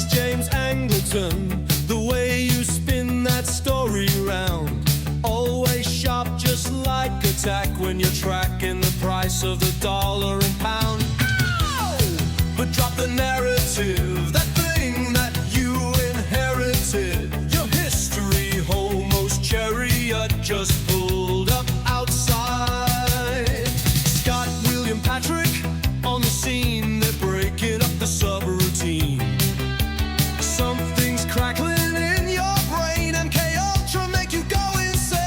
James Angleton, the way you spin that story round. Always sharp, just like a tack when you're tracking the price of the dollar and pound. But drop the narrative, that thing that you inherited. Your history homos chariot just pulled up outside. Scott, William, Patrick on the scene, they're breaking up the subroutine. Something's crackling in your brain, MK Ultra make you go insane.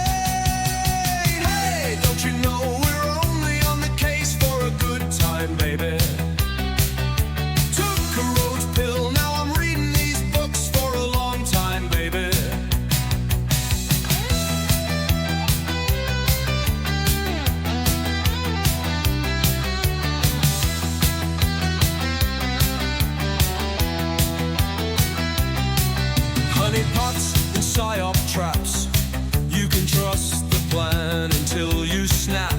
Hey, don't you know we're only on the case for a good time, baby? Took a rose pill, now I'm reading these books for a long time, baby. Honey pots and psyop traps, you can trust the plan until you snap.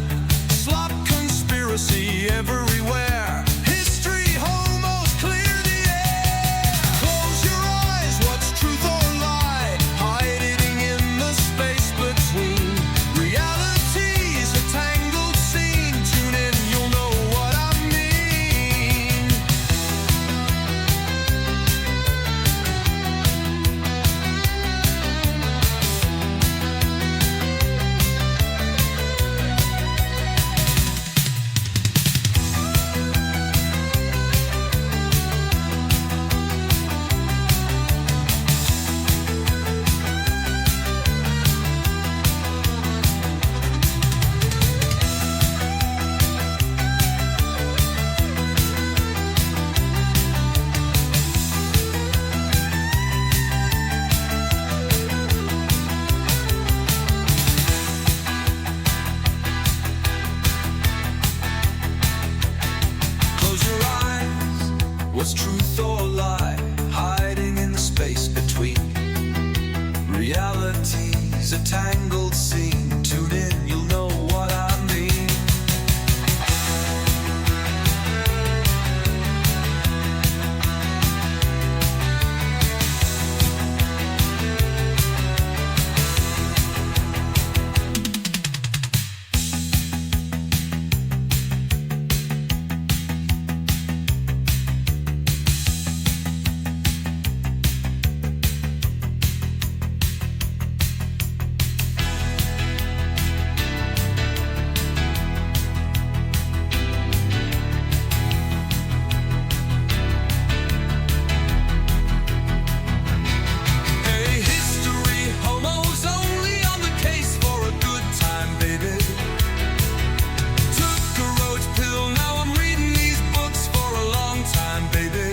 Slop conspiracy everywhere. History homos clear the air. Close your eyes, what's truth or lie? Hiding in the space between. Reality's a tangled scene. Tune in, you'll know what I mean. Close your eyes, what's truth or lie? Hiding in the space between. Reality's a tangled scene. Tune in, you'll know what I mean. Hey, history homos only on the case for a good time, baby. Took a roach pill, now I'm reading these books for a long time, baby.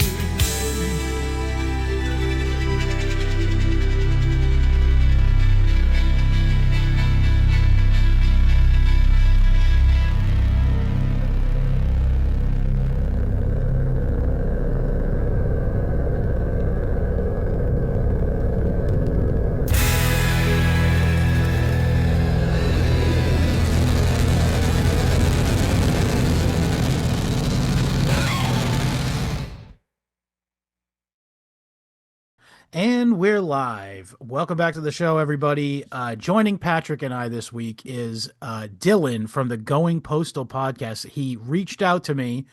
And we're live. Welcome back to the show, everybody. Joining Patrick and I this week is Dylan from the Going Postal Podcast. He reached out to me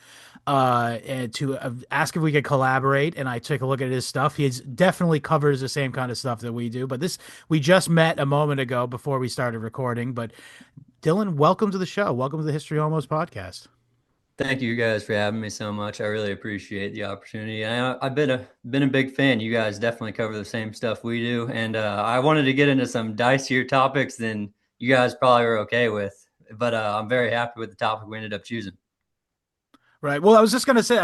to ask if we could collaborate, and I took a look at his stuff. He definitely covers the same kind of stuff that we do, but we just met a moment ago before we started recording. But Dylan, welcome to the show. Welcome to the History Homos Podcast. Thank you guys for having me so much. I really appreciate the opportunity. I've been a big fan. You guys definitely cover the same stuff we do, and I wanted to get into some dicier topics than you guys probably were okay with. But I'm very happy with the topic we ended up choosing. Right. Well, I was just going to say,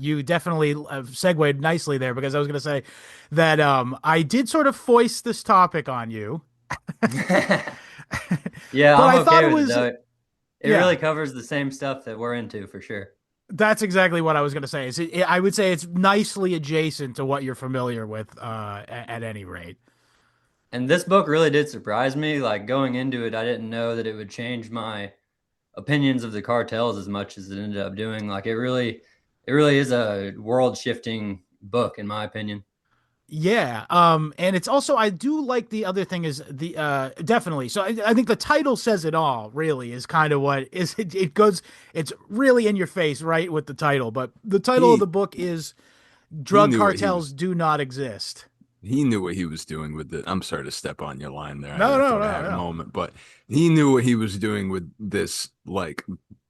you definitely segued nicely there, because I was going to say that I did sort of foist this topic on you. Yeah, but I'm I thought okay it with was. it, though. It Yeah. really covers the same stuff that we're into for sure. That's exactly what I was going to say. I would say it's nicely adjacent to what you're familiar with at any rate. And this book really did surprise me. Like, going into it, I didn't know that it would change my opinions of the cartels as much as it ended up doing. Like, it really is a world shifting book, in my opinion. Yeah. And it's also, I do like the other thing is definitely. So I think the title says it all, really, is kind of what is it goes, it's really in your face, right, with the title. But the title of He the book is he Drug knew what he Cartels was Do Not Exist. he knew what he was doing with it. I'm sorry to step on your line there. No, I no, thought I no, had a no. moment, but he knew what he was doing with this like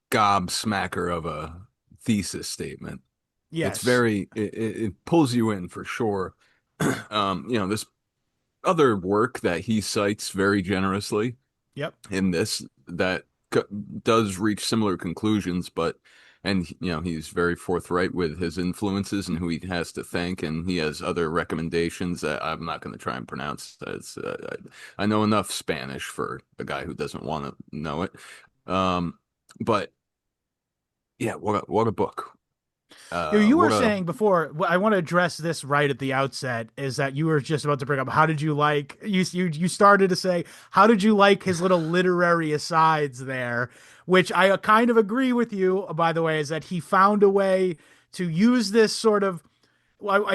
gobsmacker of a thesis statement. It's Yes. very it pulls you in for sure. This other work that he cites very generously Yep. in this that c- does reach similar conclusions, but and he's very forthright with his influences and who he has to thank, and he has other recommendations that I'm not going to try and pronounce. I know enough Spanish for a guy who doesn't want to know it. But yeah, what a book. You were What a saying before, I want to address this right at the outset, is that you were just about to bring up how did you like you started to say how did you like his little literary asides there, which I kind of agree with you, by the way, is that he found a way to use this sort of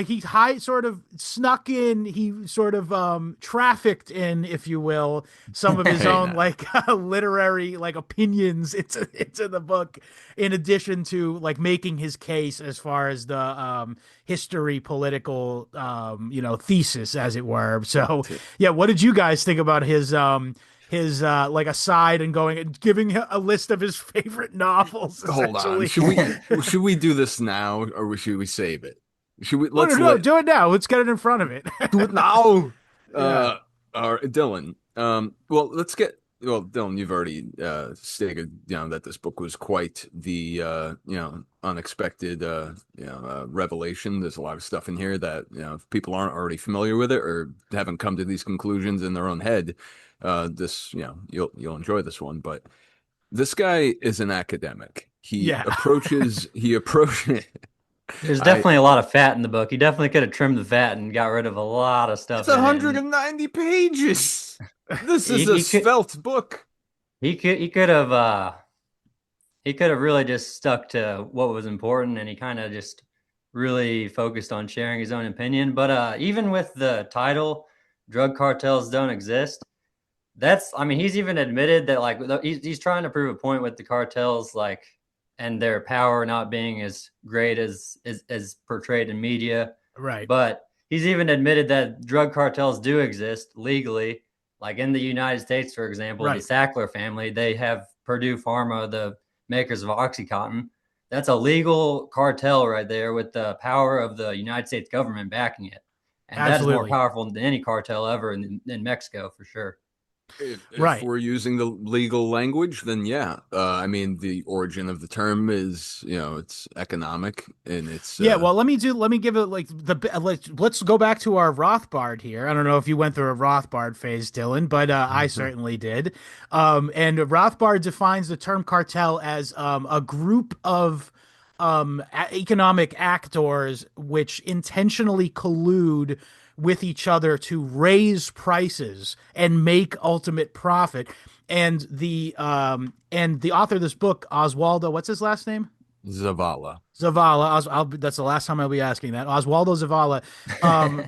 he sort of snuck in, he sort of trafficked in, if you will, some of his hey own now. like literary like opinions into the book, in addition to like making his case as far as the history political thesis, as it were. So yeah, what did you guys think about his like aside and going and giving a list of his favorite novels Hold on. essentially? Should we do this now or should we save it? Should we Oh, no, let's no, let do it now. Let's get it in front of it. do it now? Yeah. Dylan. Dylan, you've already stated, that this book was quite the unexpected revelation. There's a lot of stuff in here that, if people aren't already familiar with it or haven't come to these conclusions in their own head, you'll enjoy this one. But this guy is an academic. Yeah. He approaches There's I definitely a lot of fat in the book. He definitely could have trimmed the fat and got rid of a lot of stuff It's in it. 190 pages. This is a He could svelte book. he could have really just stuck to what was important, and he kind of just really focused on sharing his own opinion. But even with the title, "Drug Cartels Don't Exist," I mean, he's even admitted that like he's trying to prove a point with the cartels, like, and their power not being as great as portrayed in media. Right. But he's even admitted that drug cartels do exist legally. Like in the United States, for example, Right. the Sackler family, they have Purdue Pharma, the makers of OxyContin. That's a legal cartel right there with the power of the United States government backing it. And that is more Absolutely. powerful than any cartel ever in Mexico, for sure. If Right. we're using the legal language, then yeah. I mean, the origin of the term is, it's economic and it's Yeah, well, let me give it like let's go back to our Rothbard here. I don't know if you went through a Rothbard phase, Dylan, but I certainly did. And Rothbard defines the term cartel as a group of economic actors which intentionally collude with each other to raise prices and make ultimate profit. And the author of this book, Oswaldo, what's his last name? Zavala. Zavala. That's the last time I'll be asking that. Oswaldo Zavala,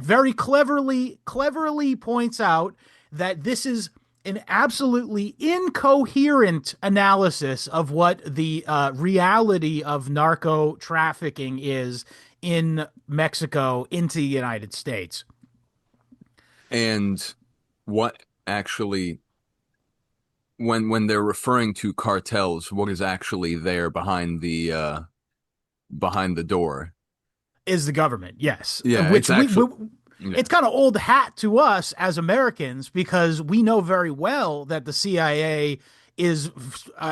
very cleverly points out that this is an absolutely incoherent analysis of what the reality of narco trafficking is in Mexico into the United States. And what actually, when they're referring to cartels, what is actually there behind the door? Is the government, yes. Yeah, Which it's actually it's kind of old hat to us as Americans, because we know very well that the CIA is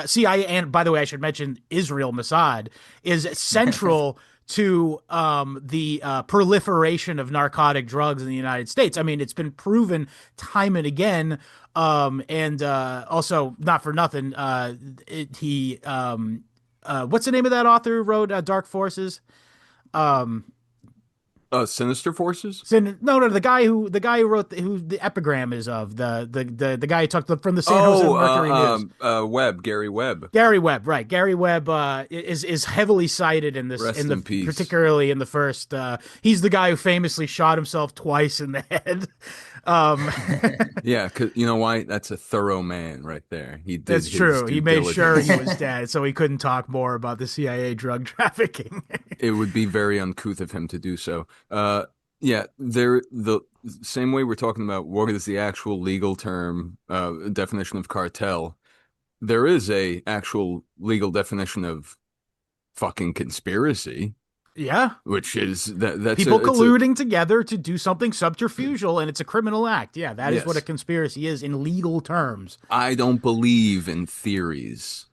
CIA, and by the way, I should mention Israel Mossad is central to the proliferation of narcotic drugs in the United States. I mean, it's been proven time and again. And also, not for nothing, what's the name of that author who wrote Dark Forces? Sinister Forces? No, the guy who wrote who the epigram is of the guy who took from the San Jose Mercury News. Gary Webb. Gary Webb, right? Gary Webb is heavily cited in this, Rest in peace. particularly in the first. He's the guy who famously shot himself twice in the head. Yeah, because you know why? That's a thorough man right there. He did. That's his true. due He made sure diligence. he was dead, so he couldn't talk more about the CIA drug trafficking. It would be very uncouth of him to do so. Yeah, the same way we're talking about what is the actual legal term, definition of cartel. There is a actual legal definition of fucking conspiracy, Yeah, which is that's people colluding together to do something subterfugal, and it's a criminal act. Yeah, that is Yes. what a conspiracy is in legal terms. I don't believe in theories.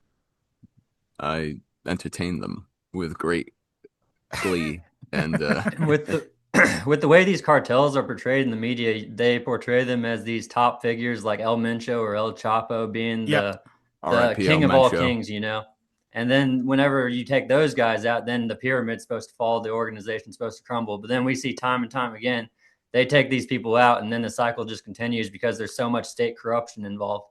I entertain them with great glee and With the with the way these cartels are portrayed in the media, they portray them as these top figures like El Mencho or El Chapo being Yep. the R.I.P. king El of all Mencho. kings, you know. And then whenever you take those guys out, then the pyramid's supposed to fall, the organization's supposed to crumble. But then we see time and time again, they take these people out, and then the cycle just continues because there's so much state corruption involved.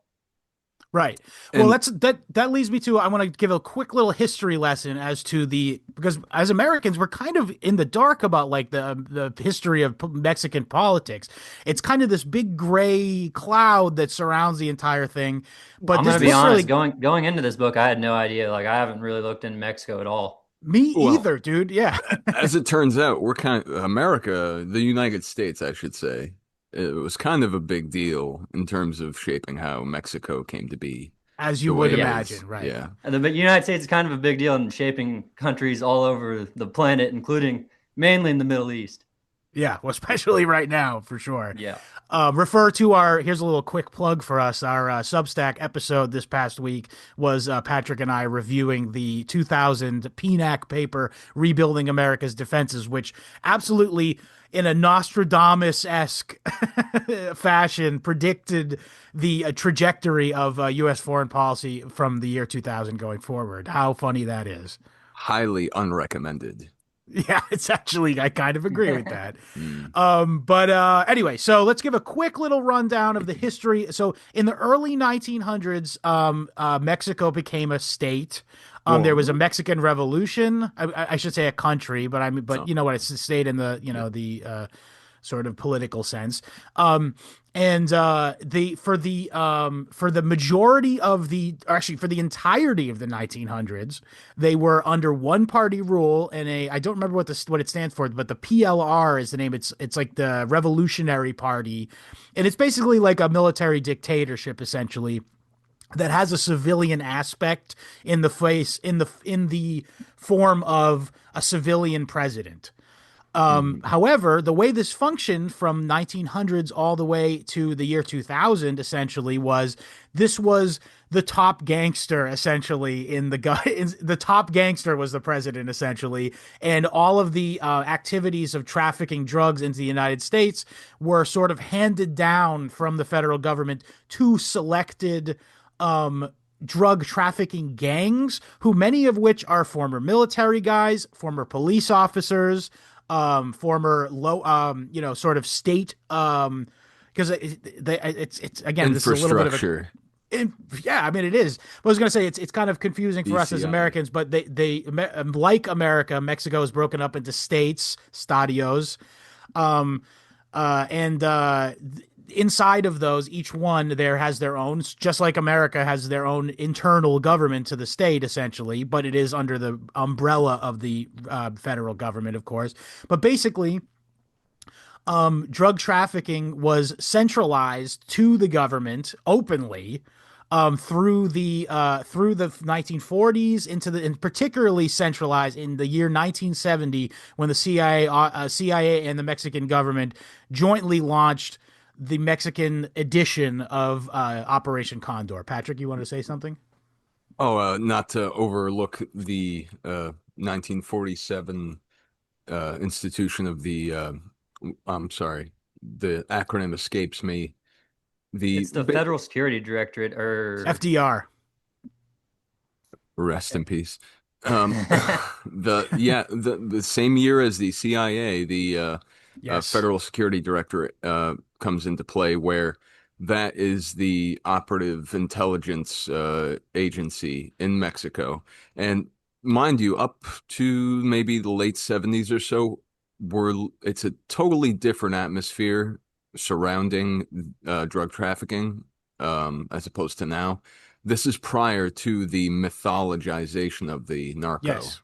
Right. Well, And- that leads me to I want to give a quick little history lesson as to because as Americans we're kind of in the dark about like the history of Mexican politics. It's kind of this big gray cloud that surrounds the entire thing. But I'm this going to be book honest, really, going into this book, I had no idea. Like, I haven't really looked into Mexico at all. me Well, either, dude. Yeah. As it turns out, we're kind of America, the United States, I should say. It was kind of a big deal in terms of shaping how Mexico came to be. As you the would way it imagine, is. right? Yeah. And the United States is kind of a big deal in shaping countries all over the planet, including mainly in the Middle East. Yeah, well, especially right now, for sure. Yeah. Refer to here's a little quick plug for us. Our Substack episode this past week was Patrick and I reviewing the 2000 PNAC paper, Rebuilding America's Defenses, which absolutely, in a Nostradamus-esque fashion, predicted the trajectory of U.S. foreign policy from the year 2000 going forward. How funny that is. Highly unrecommended. Yeah, it's actually, I kind of agree with that. Mm. But anyway, so let's give a quick little rundown of the history. So in the early 1900s, Mexico became a state. There was a Mexican Revolution. I should say a country, but you know what? It's a state in the, the sort of political sense. And for the majority of for the entirety of the 1900s, they were under one party rule, and I don't remember what it stands for, but the PLR is the name. It's like the Revolutionary Party, and it's basically like a military dictatorship essentially, that has a civilian aspect in the form of a civilian president. However, the way this functioned from 1900s all the way to the year 2000 essentially was the top gangster essentially the top gangster was the president essentially, and all of the activities of trafficking drugs into the United States were sort of handed down from the federal government to selected drug trafficking gangs, who many of which are former military guys, former police officers, former sort of state, because it's again, this is a little bit of a, yeah, I mean it is. I was going to say it's kind of confusing for us as BCI. Americans, but they like America, Mexico is broken up into states, stadios, inside of those, each one there has their own, just like America has their own internal government to the state, essentially, but it is under the umbrella of the federal government, of course. But basically, drug trafficking was centralized to the government openly through the 1940s and particularly centralized in the year 1970 when the CIA and the Mexican government jointly launched the Mexican edition of Operation Condor. Patrick, you wanted to say something? Oh, not to overlook the 1947 institution of the I'm sorry, the acronym escapes me. It's the Federal Security Directorate, or FDR. Rest in peace. The same year as the CIA, the Yes. Federal Security Directorate comes into play, where that is the operative intelligence agency in Mexico. And mind you, up to maybe the late 70s or so, it's a totally different atmosphere surrounding drug trafficking as opposed to now. This is prior to the mythologization of the narco. Yes.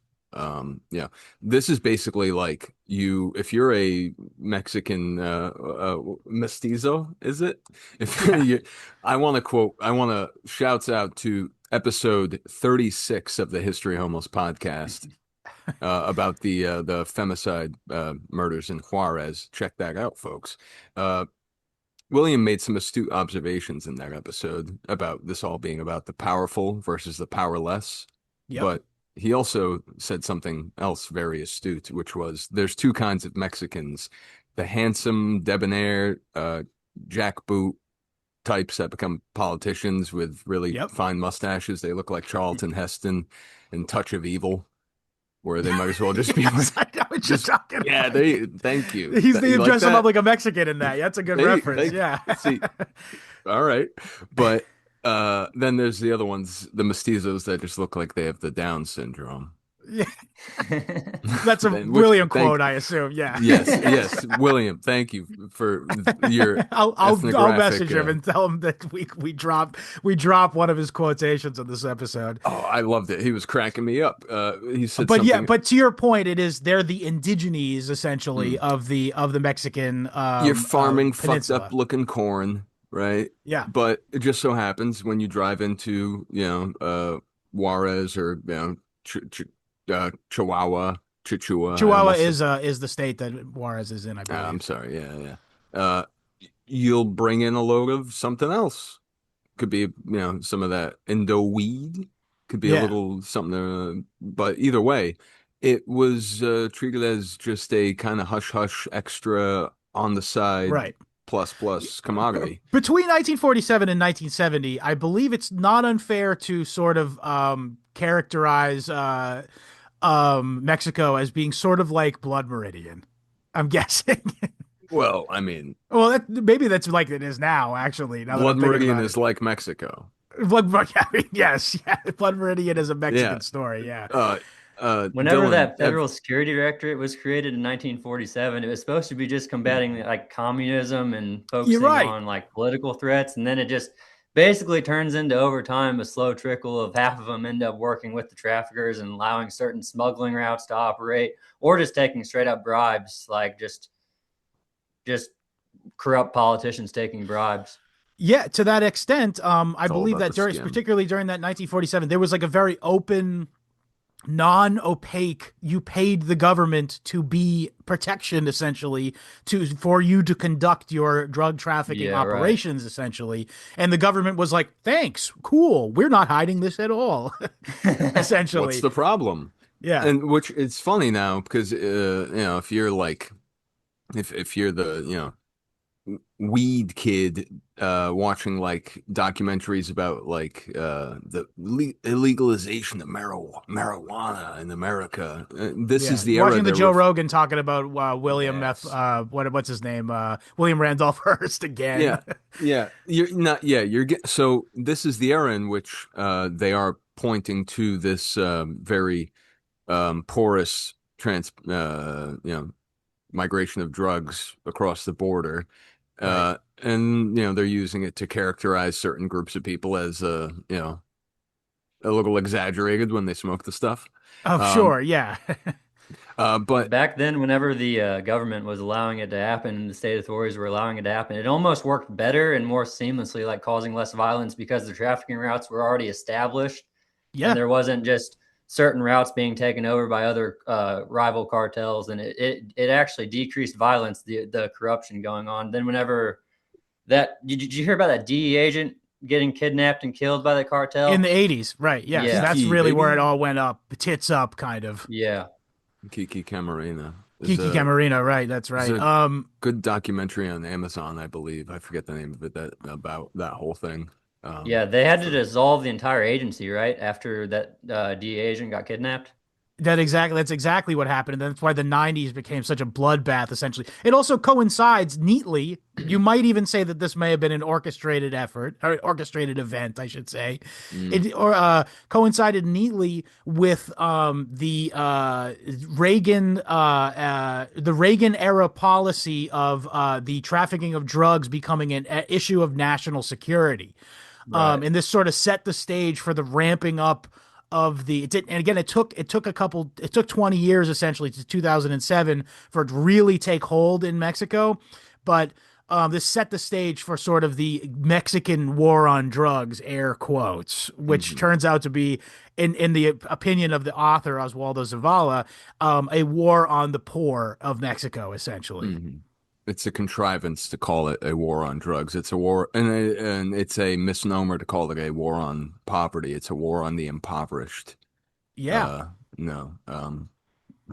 Yeah, this is basically like if you're a Mexican mestizo, is it? If you, I want to shouts out to episode 36 of the History Homos podcast about the femicide murders in Juarez. Check that out, folks. William made some astute observations in that episode about this all being about the powerful versus the powerless. Yep. But he also said something else very astute, which was there's two kinds of Mexicans: the handsome, debonair, jackboot types that become politicians with really fine mustaches. They look like Charlton Heston and Touch of Evil, where they might as well just be Yes, I know what you're talking about. Thank you. He's You like dressing that? up like a Mexican in that. That's a good reference. Yeah. See, all right. But then there's the other ones, the mestizos that just look like they have the Down syndrome. Yeah. That's a William quote, I assume. Yeah. Yes. William, thank you for your I'll message him and tell him that we drop one of his quotations in this episode. Oh, I loved it. He was cracking me up. He said but to your point, they're the indigenes essentially of the Mexican you're farming fucked peninsula. up looking corn, right? Yeah. But it just so happens when you drive into, Juarez or Chihuahua. Chihuahua is the state that Juarez is in, I believe. I'm sorry, yeah. You'll bring in a load of something else. Could be, some of that Indo weed. Could be a little something, but either way, it was treated as just a kind of hush hush extra on the side, right? Plus commodity. Between 1947 and 1970, I believe it's not unfair to sort of characterize Mexico as being sort of like Blood Meridian, I'm guessing. Well, I mean, maybe that's like it is now. Actually, now Blood Meridian is like Mexico. Blood Meridian is a Mexican story. Yeah. Whenever Dylan, that Federal Security Directorate was created in 1947, it was supposed to be just combating like communism and focusing on like political threats, and then it just basically turns into over time a slow trickle of half of them end up working with the traffickers and allowing certain smuggling routes to operate, or just taking straight up bribes, like just corrupt politicians taking bribes. Yeah, to that extent, I believe that particularly during that 1947, there was like a very open, non-opaque, you paid the government to be protection essentially for you to conduct your drug trafficking operations essentially, and the government was like, thanks, cool, we're not hiding this at all. Essentially, what's the problem? Yeah. And which it's funny now because if you're like if you're the weed kid watching like documentaries about like the illegalization of marijuana in America. This is the era. Watching the Joe Rogan talking about William what's his name? William Randolph Hearst again. Yeah. So this is the era in which they are pointing to this very porous migration of drugs across the border. Right. And they're using it to characterize certain groups of people as a little exaggerated when they smoke the stuff. Oh, sure, yeah. But back then, whenever the government was allowing it to happen and the state authorities were allowing it to happen, it almost worked better and more seamlessly, like causing less violence because the trafficking routes were already established. Yeah, and there wasn't just certain routes being taken over by other rival cartels, and it actually decreased violence, the corruption going on. Then whenever did you hear about that DE agent getting kidnapped and killed by the cartel in the 80s? Right. Yes. Yeah. That's really where it all went up, tits up, kind of. Yeah. Kiki Camarena. Camarena, right? That's right. Good documentary on Amazon, I believe. I forget the name of it. About that whole thing. They had to dissolve the entire agency, right? After that DE agent got kidnapped. That's exactly what happened. And that's why the 90s became such a bloodbath, essentially. It also coincides neatly. You might even say that this may have been an orchestrated effort, or orchestrated event, I should say. Mm. It or coincided neatly with the Reagan era policy of the trafficking of drugs becoming an issue of national security. Right. And this sort of set the stage for the ramping up of and again, it took 20 years essentially to 2007 for it to really take hold in Mexico, but this set the stage for sort of the Mexican war on drugs, air quotes, which Mhm. turns out to be, in the opinion of the author Oswaldo Zavala, a war on the poor of Mexico, essentially. Mhm. It's a contrivance to call it a war on drugs. It's a war, and it's a misnomer to call it a war on poverty. It's a war on the impoverished. Yeah, Uh, no,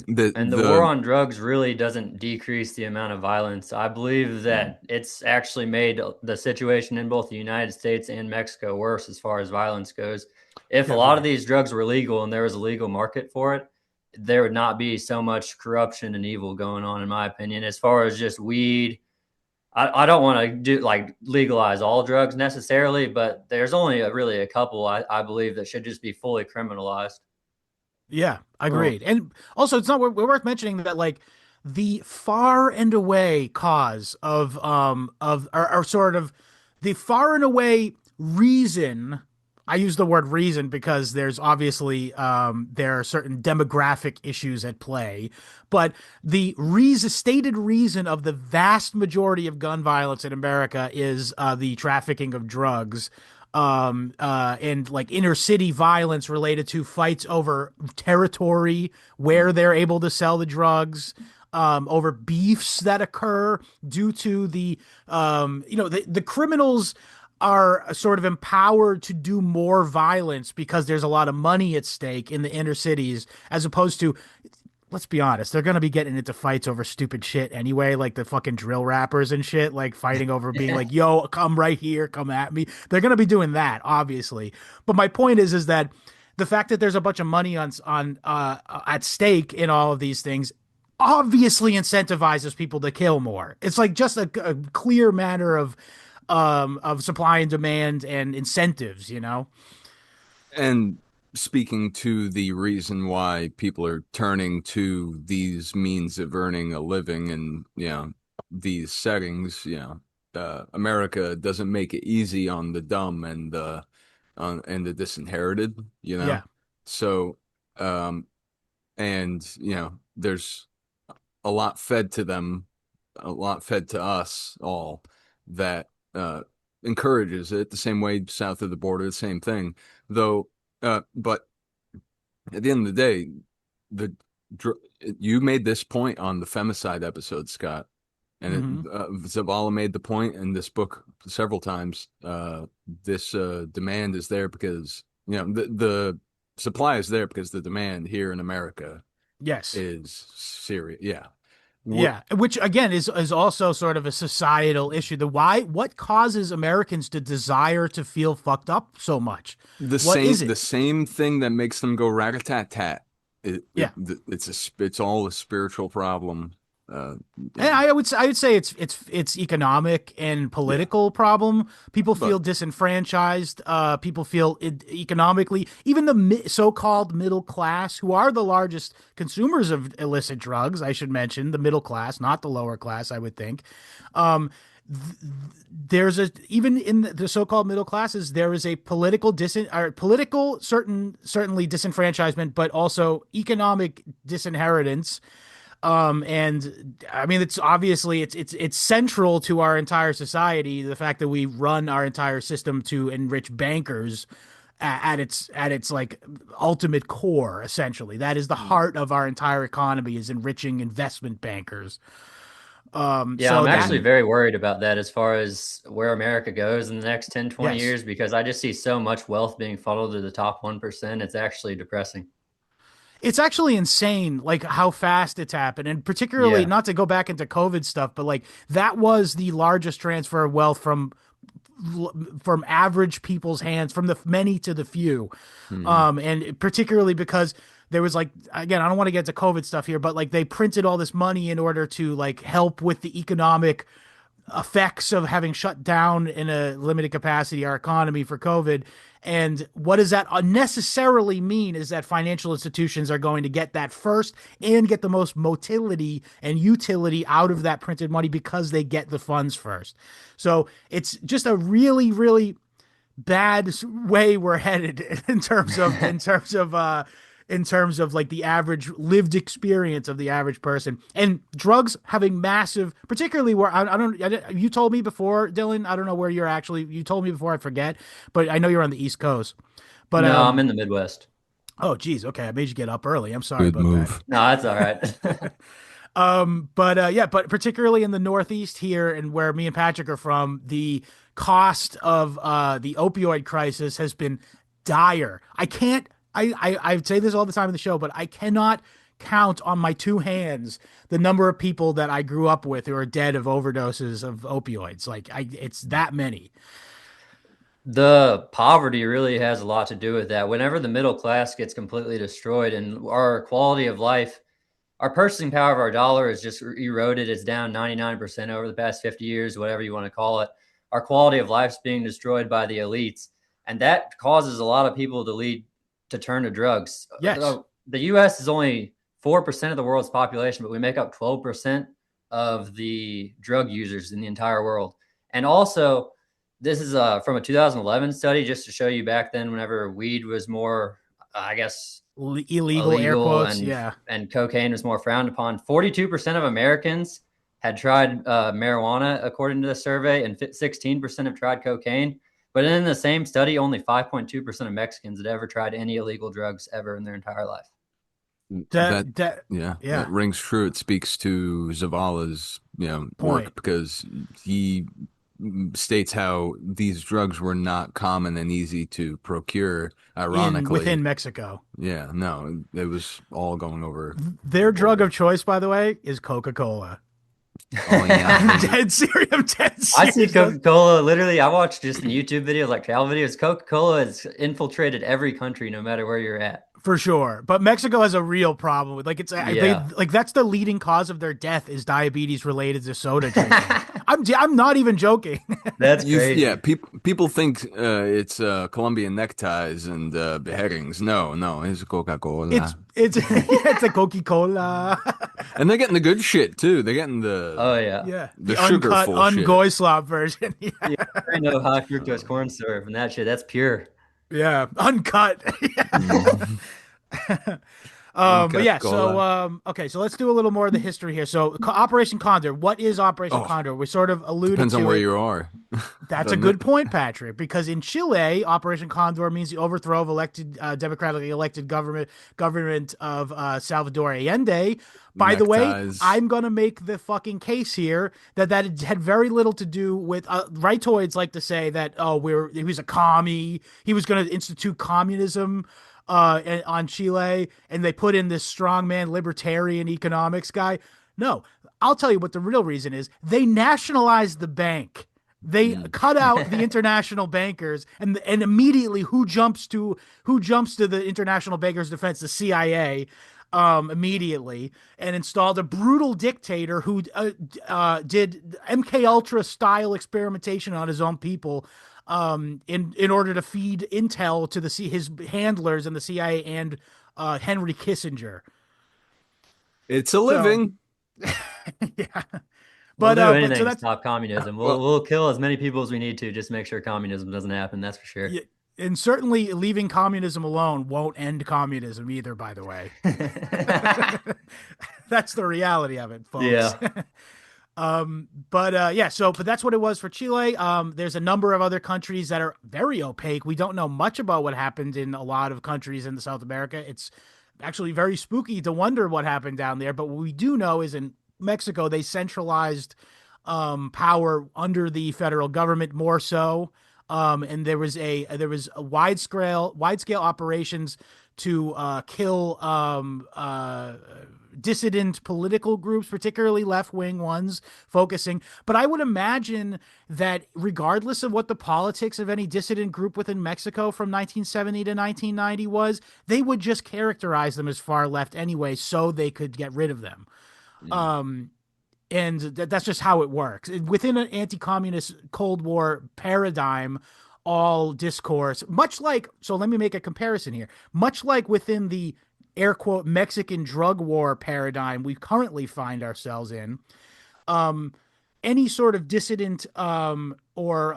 the And the war the on drugs really doesn't decrease the amount of violence. I believe that it's actually made the situation in both the United States and Mexico worse as far as violence goes. If a lot of definitely. these drugs were legal and there was a legal market for it, there would not be so much corruption and evil going on, in my opinion. As far as just weed, I don't want to do like legalize all drugs necessarily, but there's only really a couple I believe that should just be fully criminalized. Yeah, well, agreed. And also, it's not we're worth mentioning that like the far and away cause of or sort of the far and away reason. I use the word reason because there's obviously there are certain demographic issues at play, but the stated reason of the vast majority of gun violence in America is the trafficking of drugs, and like inner city violence related to fights over territory where they're able to sell the drugs, over beefs that occur due to the criminals are sort of empowered to do more violence because there's a lot of money at stake in the inner cities, as opposed to, let's be honest, they're going to be getting into fights over stupid shit anyway, like the fucking drill rappers and shit, like fighting over being like, yo, come right here, come at me. They're going to be doing that, obviously. But my point is that the fact that there's a bunch of money on at stake in all of these things obviously incentivizes people to kill more. It's like just a clear matter of supply and demand and incentives, you know? and speaking to the reason why people are turning to these means of earning a living and, these settings, America doesn't make it easy on the dumb and the disinherited, Yeah. So, um, and there's a lot fed to them, a lot fed to us all that encourages it the same way south of the border, the same thing, though. But at the end of the day, the you made this point on the femicide episode, Scott, and Hmm. Zavala made the point in this book several times. This demand is there because the supply is there because the demand here in America Yes. is serious. Yeah. Yeah, which again is also sort of a societal issue. What causes Americans to desire to feel fucked up so much? The What is same it? the same thing that makes them go rat-a-tat-tat. Yeah. It's all a spiritual problem. And Yeah, I would say it's economic and yeah, political problem. People feel but disenfranchised. People feel economically, even the so-called middle class, who are the largest consumers of illicit drugs, I should mention, the middle class, not the lower class, I would think. Um, there's a even in the so-called middle classes, there is a political certainly disenfranchisement, but also economic disinheritance, and I mean, it's obviously it's central to our entire society. The fact that we run our entire system to enrich bankers at its like ultimate core, essentially, that is the heart of our entire economy, is enriching investment bankers. Yeah, So I'm that actually mm, very worried about that as far as where America goes in the next 10, 20 yes, years, because I just see so much wealth being funneled to the top 1%. It's actually depressing. it's actually insane, like how fast it's happened, and particularly Yeah. not to go back into COVID stuff, but like that was the largest transfer of wealth from from average people's hands, from the many to the few. And particularly because there was like, again, I don't want to get to COVID stuff here, but like they printed all this money in order to like help with the economic effects of having shut down in a limited capacity our economy for COVID. And what does that unnecessarily mean is that financial institutions are going to get that first and get the most motility and utility out of that printed money because they get the funds first. So it's just a really, really bad way we're headed in terms of like the average lived experience of the average person. And drugs having massive, particularly where you told me before, Dylan, I don't know where you're actually, you told me before, I forget, but I know you're on the East Coast. But no, I'm in the Midwest. Oh, geez. Okay. I made you get up early. I'm sorry Good about move. that. No, that's all right. But particularly in the Northeast here and where me and Patrick are from, the cost of the opioid crisis has been dire. I say this all the time in the show, but I cannot count on my two hands the number of people that I grew up with who are dead of overdoses of opioids. Like it's that many. The poverty really has a lot to do with that. Whenever the middle class gets completely destroyed and our quality of life, our purchasing power of our dollar is just eroded. It's down 99% over the past 50 years, whatever you want to call it. Our quality of life is being destroyed by the elites. And that causes a lot of people to turn to drugs. Yes. The U.S. is only 4% of the world's population, but we make up 12% of the drug users in the entire world. And also, this is from a 2011 study, just to show you back then, whenever weed was more, I guess, illegal air quotes, and cocaine was more frowned upon. 42% of Americans had tried marijuana, according to the survey, and 16% have tried cocaine. But in the same study, only 5.2% of Mexicans had ever tried any illegal drugs ever in their entire life. That rings true. It speaks to Zavala's work, because he states how these drugs were not common and easy to procure, ironically. Within Mexico. Yeah, no, it was all going over. Their drug of choice, by the way, is Coca-Cola. Oh, yeah. I'm dead serious. I see Coca-Cola, literally, I watched just in YouTube videos, like travel videos. Coca-Cola has infiltrated every country, no matter where you're at. For sure. But Mexico has a real problem with that's the leading cause of their death is diabetes related to soda drinking. I'm not even joking. That's crazy. Yeah, people think it's Colombian neckties and beheadings. No, it's Coca-Cola. It's a Coca-Cola. And they're getting the good shit too. They're getting the the sugar-full shit. Ungoislop version. Yeah, I know high fructose corn syrup and that shit. That's pure. Yeah, uncut. But yeah, so so let's do a little more of the history here. So Operation Condor, what is Operation Condor? We sort of alluded depends to on where it. you are. That's a good point, Patrick, because in Chile, Operation Condor means the overthrow of democratically elected government of Salvador Allende. By the way, I'm going to make the fucking case here that had very little to do with rightoids like to say that, he was a commie. He was going to institute communism on Chile, and they put in this strongman libertarian economics guy. No, I'll tell you what the real reason is. They nationalized the bank. They cut out the international bankers, and immediately who jumps to the international bankers' defense? The CIA. Immediately, and installed a brutal dictator who did MK Ultra style experimentation on his own people, in order to feed intel to his handlers in the CIA and Henry Kissinger. It's a living. Yeah. We'll do anything to stop communism. We'll kill as many people as we need to just make sure communism doesn't happen. That's for sure. Yeah. And certainly leaving communism alone won't end communism either, by the way. That's the reality of it, folks. Yeah. But that's what it was for Chile. There's a number of other countries that are very opaque. We don't know much about what happened in a lot of countries in South America. It's actually very spooky to wonder what happened down there. But what we do know is in Mexico, they centralized power under the federal government more so. And there was a wide scale operations to kill dissident political groups, particularly left-wing ones, focusing. But I would imagine that regardless of what the politics of any dissident group within Mexico from 1970 to 1990 was, they would just characterize them as far left anyway, so they could get rid of them. And that's just how it works. Within an anti-communist Cold War paradigm, all discourse, much like, so let me make a comparison here, much like within the air quote Mexican drug war paradigm we currently find ourselves in, any sort of dissident or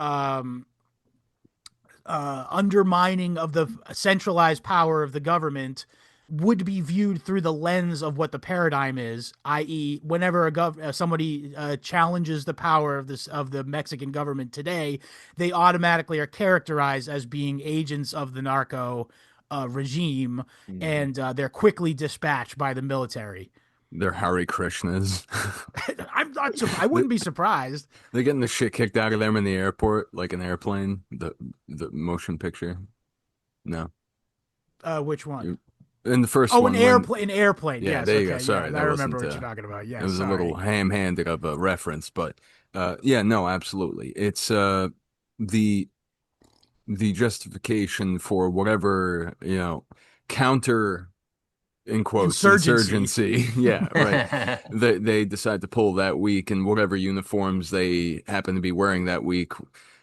undermining of the centralized power of the government would be viewed through the lens of what the paradigm is, i.e., whenever somebody challenges the power of the Mexican government today, they automatically are characterized as being agents of the narco regime, and they're quickly dispatched by the military. They're Hare Krishnas. I wouldn't be surprised. They're getting the shit kicked out of them in the airport, like an airplane. The motion picture. No. Which one? In the first one. An airplane. Yeah, Yes, there you okay, go. Sorry, yeah, I remember what you're talking about. Yeah, it was a little ham-handed of a reference, but no, absolutely. It's the justification for whatever, counter, in quotes, insurgency. Yeah, right. They decide to pull that week in whatever uniforms they happen to be wearing that week.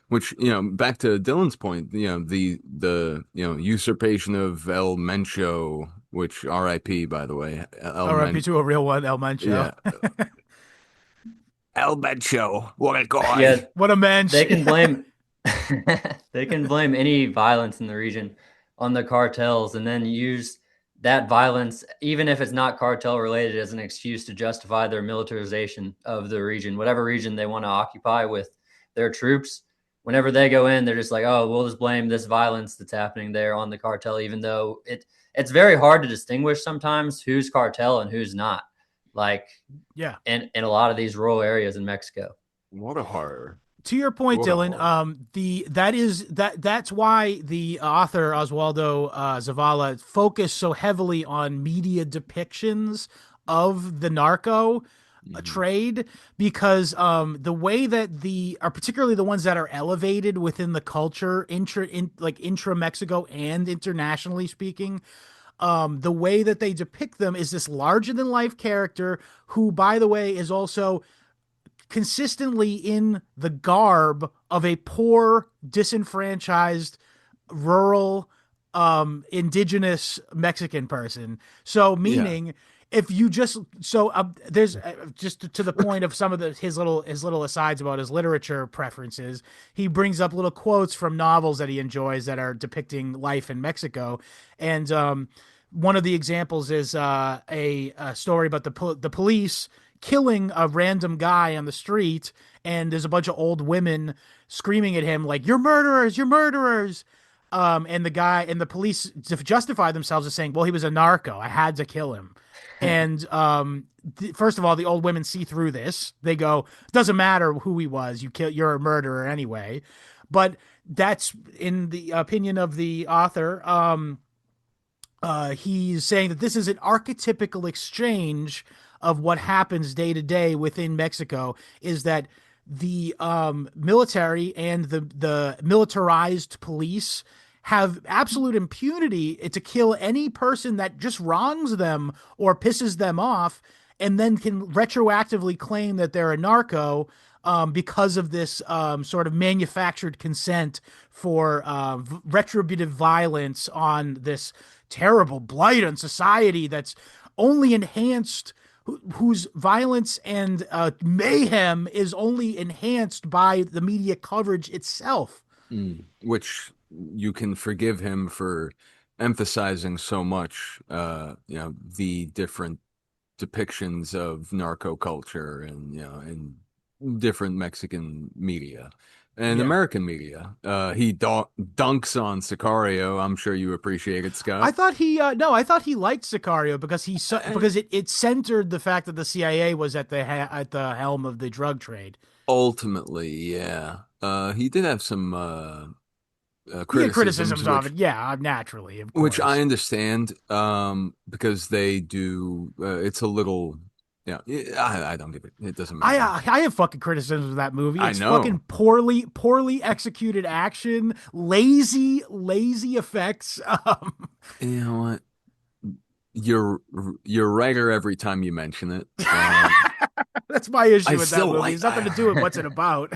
Which, back to Dylan's point, the usurpation of El Mencho, which R.I.P. by the way. R.I.P. to a real one, El Mencho. Yeah. El Mencho, what a guy. Yeah, what a mensch. They can blame they can blame any violence in the region on the cartels and then use that violence, even if it's not cartel related, as an excuse to justify their militarization of the region, whatever region they want to occupy with their troops. Whenever they go in, they're just like, oh, we'll just blame this violence that's happening there on the cartel, even though it's very hard to distinguish sometimes who's cartel and who's not. Like, yeah, in a lot of these rural areas in Mexico. What a horror. To your point, Dylan, that's why the author Oswaldo Zavala focused so heavily on media depictions of the narco trade, because the way that particularly the ones that are elevated within the culture, intra Mexico and internationally speaking, the way that they depict them is this larger than life character who, by the way, is also consistently in the garb of a poor, disenfranchised, rural, indigenous Mexican person. So meaning, if you just there's just to the point of some of his little asides about his literature preferences, he brings up little quotes from novels that he enjoys that are depicting life in Mexico, and one of the examples is a story about the police killing a random guy on the street, and there's a bunch of old women screaming at him like, "You're murderers! You're murderers!" And the police justify themselves as saying, "Well, he was a narco. I had to kill him." And first of all, the old women see through this. They go, "Doesn't matter who he was. You're a murderer anyway." But that's, in the opinion of the author, he's saying that this is an archetypical exchange of what happens day to day within Mexico, is that the military and the militarized police have absolute impunity to kill any person that just wrongs them or pisses them off, and then can retroactively claim that they're a narco because of this sort of manufactured consent for retributive violence on this terrible blight on society that's only enhanced, whose violence and mayhem is only enhanced by the media coverage itself. Which you can forgive him for emphasizing so much, the different depictions of narco culture and, in different Mexican media and American media. He dunks on Sicario. I'm sure you appreciate it, Scott. I thought he liked Sicario because because it centered the fact that the CIA was at the helm of the drug trade. Ultimately, yeah. He did have some You get criticisms of it, yeah, naturally, of course. Which I understand, because they do. It's a little, yeah. I don't give it. It doesn't matter. I have fucking criticisms of that movie. It's I know. fucking poorly executed action, lazy effects. You know what? You're righter every time you mention it. That's my issue I with that still movie. like- It's nothing to do with what's it about.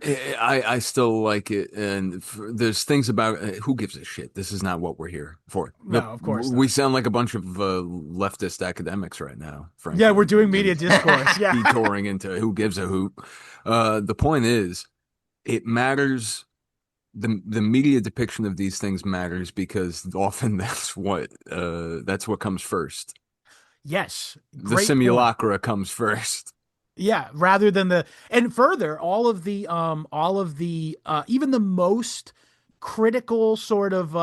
I still like it, and there's things about who gives a shit. This is not what we're here for. No, of course we not. sound like a bunch of leftist academics right now. Frankly. Yeah, we're doing media discourse. Yeah, detouring into who gives a hoot. The point is, it matters. The media depiction of these things matters because often that's what comes first. yes, The great simulacra point. comes first. Yeah, rather than and further, all of the even the most critical sort of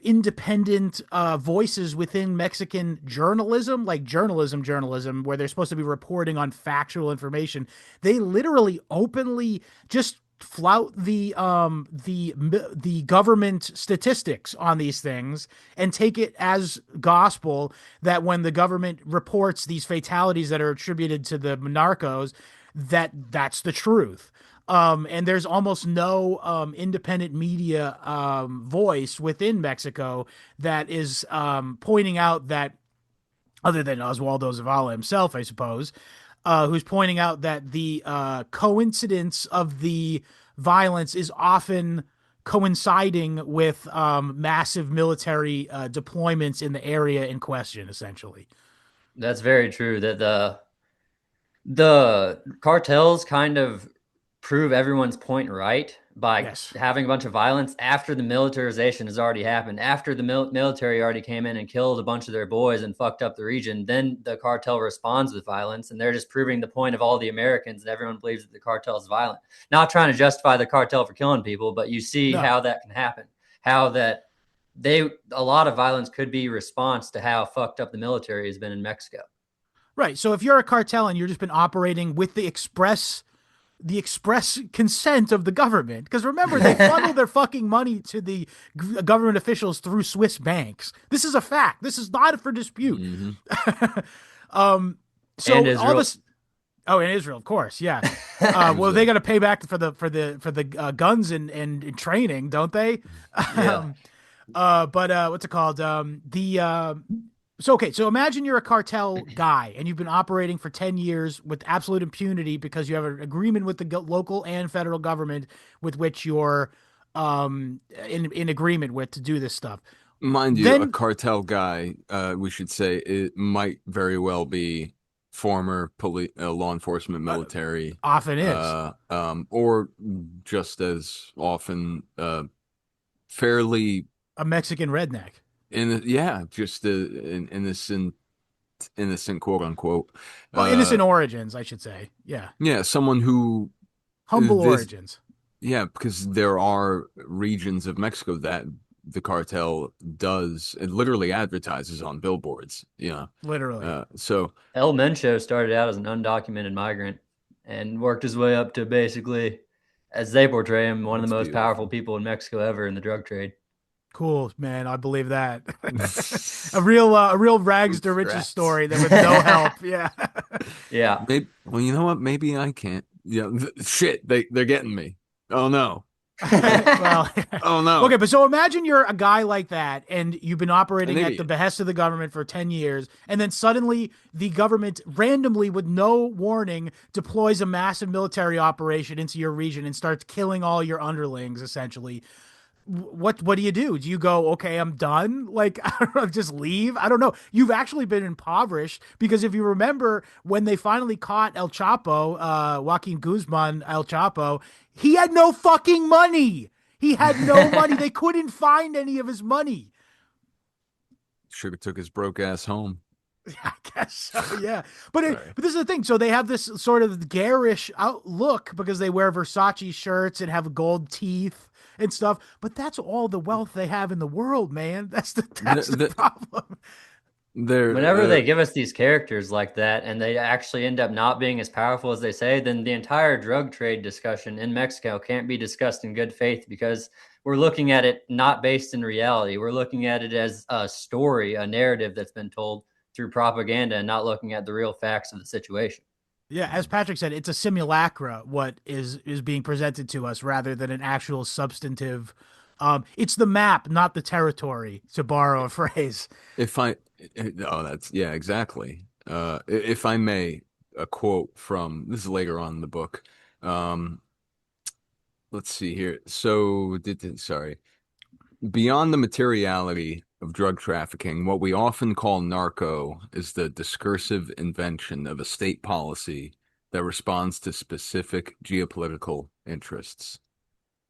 independent voices within Mexican journalism, like journalism, where they're supposed to be reporting on factual information, they literally openly just flout the government statistics on these things and take it as gospel that when the government reports these fatalities that are attributed to the narcos, that's the truth. And there's almost no independent media voice within Mexico that is pointing out that, other than Oswaldo Zavala himself, I suppose, who's pointing out that the coincidence of the violence is often coinciding with massive military deployments in the area in question, essentially. That's very true. That the cartels kind of prove everyone's point right by having a bunch of violence after the militarization has already happened, after the military already came in and killed a bunch of their boys and fucked up the region. Then the cartel responds with violence, and they're just proving the point of all the Americans, and everyone believes that the cartel is violent. Not trying to justify the cartel for killing people, but you see how that can happen, how that a lot of violence could be response to how fucked up the military has been in Mexico. Right. So if you're a cartel and you're just been operating with the express consent of the government, because remember, they funnel their fucking money to the government officials through Swiss banks. This is a fact. This is not for dispute. Mm-hmm. So and Israel. all this. Oh, in Israel, of course, yeah. Well, they got to pay back for the guns and training, don't they? Yeah. But what's it called? So imagine you're a cartel guy and you've been operating for 10 years with absolute impunity because you have an agreement with the local and federal government with which you're in agreement with to do this stuff. Mind you, a cartel guy, we should say, it might very well be former law enforcement, military. Often is. Or just as often fairly... a Mexican redneck. Just an innocent, quote unquote. Well, innocent origins, I should say. Yeah. Yeah, someone who humble origins. Yeah, because there are regions of Mexico that the cartel it literally advertises on billboards. Literally. So El Mencho started out as an undocumented migrant and worked his way up to basically, as they portray him, one of the most powerful people in Mexico ever in the drug trade. Cool, man. I believe that. a real rags to riches story that with no help. Yeah. Yeah. Well, you know what? Maybe I can't. Yeah. Shit. They're getting me. Oh no. Well, oh no. Okay, but so imagine you're a guy like that and you've been operating at the behest of the government for 10 years, and then suddenly the government randomly, with no warning, deploys a massive military operation into your region and starts killing all your underlings, essentially. What do you do? Do you go, okay, I'm done? Like, I don't know, just leave? I don't know. You've actually been impoverished because if you remember when they finally caught El Chapo, Joaquin Guzman, El Chapo, he had no fucking money. He had no money. They couldn't find any of his money. Should have took his broke ass home. I guess so, yeah. But this is the thing. So they have this sort of garish outlook because they wear Versace shirts and have gold teeth and stuff. But that's all the wealth they have in the world, man. That's the problem. Whenever they give us these characters like that and they actually end up not being as powerful as they say, then the entire drug trade discussion in Mexico can't be discussed in good faith, because we're looking at it not based in reality. We're looking at it as a story, a narrative that's been told through propaganda, and not looking at the real facts of the situation. Yeah, as Patrick said, it's a simulacra what is being presented to us rather than an actual substantive. It's the map, not the territory, to borrow a phrase. Exactly. If I may, a quote from, this is later on in the book. Let's see here. So, beyond the materiality of drug trafficking, what we often call narco is the discursive invention of a state policy that responds to specific geopolitical interests.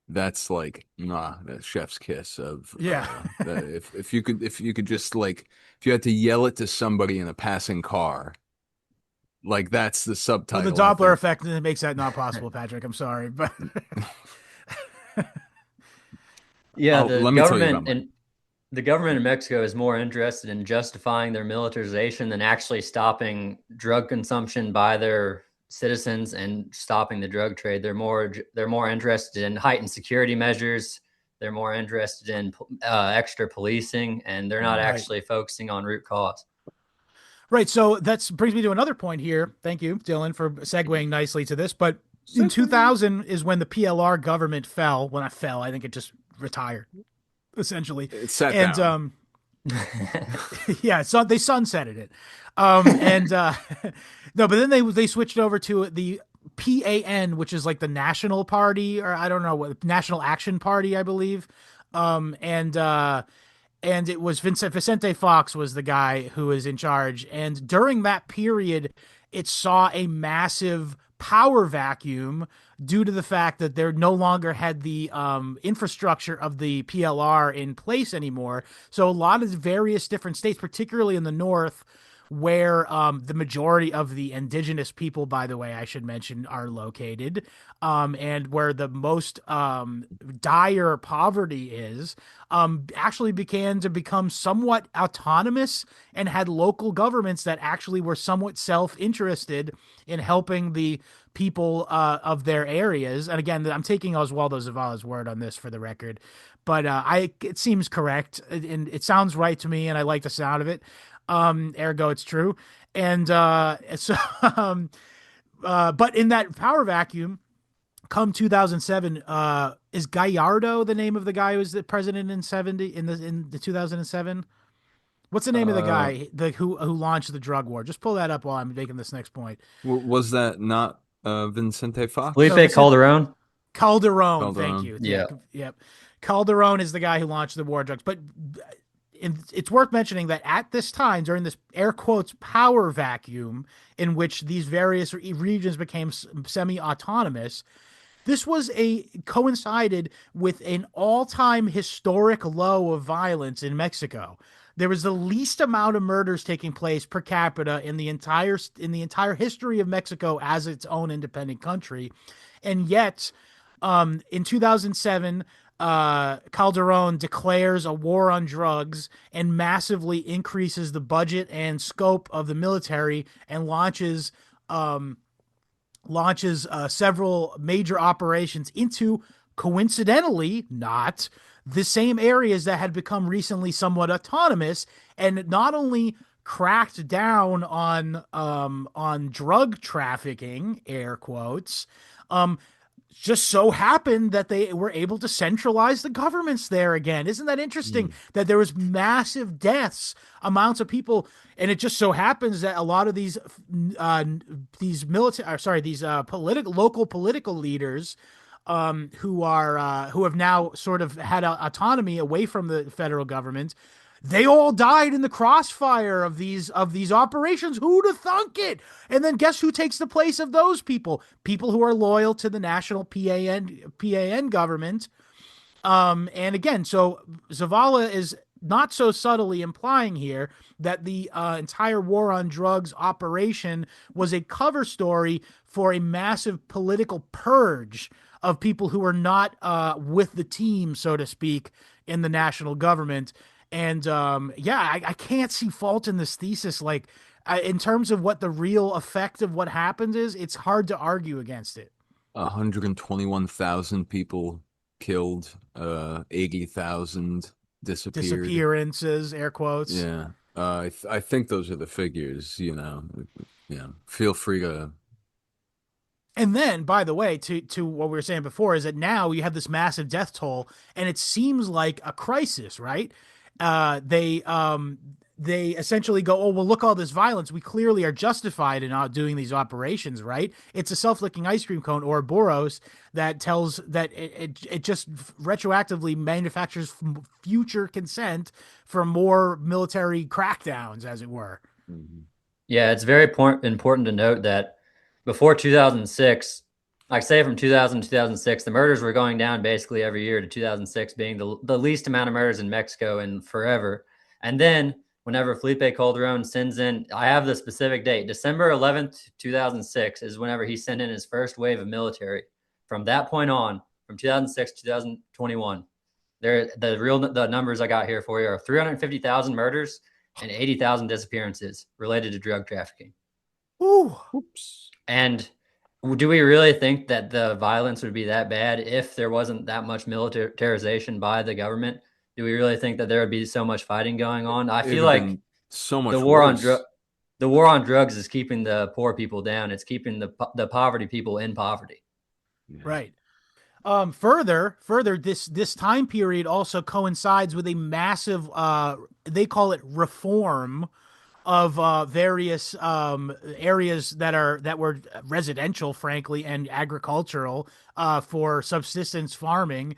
That's like the chef's kiss of if you could just, like, if you had to yell it to somebody in a passing car, like, that's the subtitle. Well, the Doppler effect makes that not possible, Patrick. I'm sorry, but yeah, the government in Mexico is more interested in justifying their militarization than actually stopping drug consumption by their citizens and stopping the drug trade. They're more interested in heightened security measures. They're more interested in extra policing, and they're not actually focusing on root cause. Right. So that brings me to another point here. Thank you, Dylan, for segueing nicely to this. But in 2000 is when the PLR government fell. When I fell, I think it just retired, essentially. It sat down. Yeah, so they sunsetted it. No, but then they switched over to the PAN, which is like the National Party, or I don't know what, National Action Party, I believe. And it was Vicente Fox was the guy who was in charge. And during that period, it saw a massive power vacuum due to the fact that there no longer had the infrastructure of the PLR in place anymore. So a lot of various different states, particularly in the north, where the majority of the indigenous people, by the way, I should mention, are located, and where the most dire poverty is, actually began to become somewhat autonomous and had local governments that actually were somewhat self-interested in helping the people of their areas. And again, I'm taking Oswaldo Zavala's word on this for the record, but it seems correct, and it sounds right to me, and I like the sound of it. Ergo it's true. And, but in that power vacuum, come 2007, is Gallardo the name of the guy who was the president in the 2007? What's the name of the guy who launched the drug war? Just pull that up while I'm making this next point. Was that not Vicente Fox? Felipe Calderon. Calderon. Thank you. Yeah. Yep. Calderon is the guy who launched the war on drugs. But it's worth mentioning that at this time, during this air quotes power vacuum in which these various regions became semi-autonomous, this was coincided with an all-time historic low of violence in Mexico. There was the least amount of murders taking place per capita in the entire history of Mexico as its own independent country. And yet, in 2007, Calderon declares a war on drugs and massively increases the budget and scope of the military and launches several major operations into, coincidentally, not the same areas that had become recently somewhat autonomous, and not only cracked down on drug trafficking, air quotes, just so happened that they were able to centralize the governments there again. Isn't that interesting? That there was massive deaths, amounts of people, and it just so happens that a lot of these local political leaders, who have now sort of had autonomy away from the federal government, they all died in the crossfire of these operations. Who'd have thunk it? And then guess who takes the place of those people? People who are loyal to the national PAN government. And again, so Zavala is not so subtly implying here that the entire war on drugs operation was a cover story for a massive political purge of people who are not with the team, so to speak, in the national government. And I can't see fault in this thesis. Like, in terms of what the real effect of what happens is, it's hard to argue against it. 121,000 people killed, 80,000 disappeared. Disappearances, air quotes. Yeah. I think those are the figures, Feel free to. And then, by the way, to what we were saying before, is that now you have this massive death toll, and it seems like a crisis, right? They essentially go, oh, well, look, all this violence. We clearly are justified in not doing these operations, right? It's a self-licking ice cream cone, or Boros, that tells that it just retroactively manufactures future consent for more military crackdowns, as it were. Mm-hmm. Yeah, it's very important to note that before 2006, like say from 2000 to 2006, the murders were going down basically every year, to 2006 being the least amount of murders in Mexico in forever. And then whenever Felipe Calderon sends in, I have the specific date, December 11th, 2006 is whenever he sent in his first wave of military. From that point on, from 2006 to 2021, the numbers I got here for you are 350,000 murders and 80,000 disappearances related to drug trafficking. Ooh. Oops. And do we really think that the violence would be that bad if there wasn't that much militarization by the government? Do we really think that there would be so much fighting going on? I feel like so much the war worse. The war on drugs is keeping the poor people down. It's keeping the poverty people in poverty. Yeah. Right. Further, this time period also coincides with a massive, they call it reform of various areas that were residential, frankly, and agricultural for subsistence farming.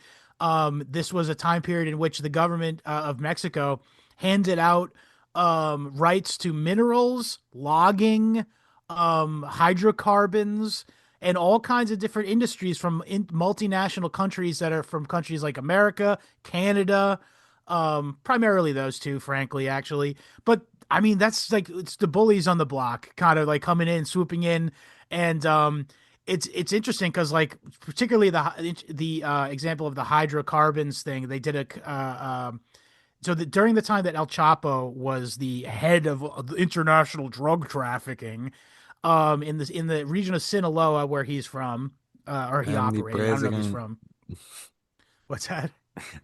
This was a time period in which the government of Mexico handed out rights to minerals, logging, hydrocarbons, and all kinds of different industries from multinational countries that are from countries like America, Canada, primarily those two, frankly, actually. But I mean, that's like, it's the bullies on the block kind of like coming in, swooping in. And it's interesting because, like, particularly the example of the hydrocarbons thing, they did during the time that El Chapo was the head of international drug trafficking, in the region of Sinaloa, where he's from, or he operated. I don't know if he's from. What's that?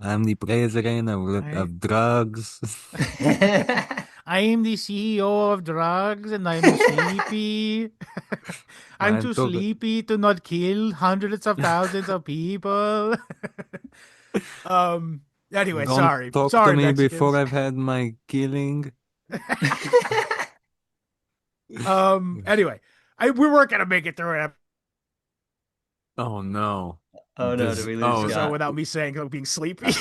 I'm the president of drugs. I am the CEO of drugs, and I'm sleepy. I'm too sleepy to not kill hundreds of thousands of people. Anyway, Don't talk to me Mexicans. before I've had my killing. Anyway, we weren't gonna make it through it. Oh no! Oh no! Did we lose Scott? So without me saying being sleepy,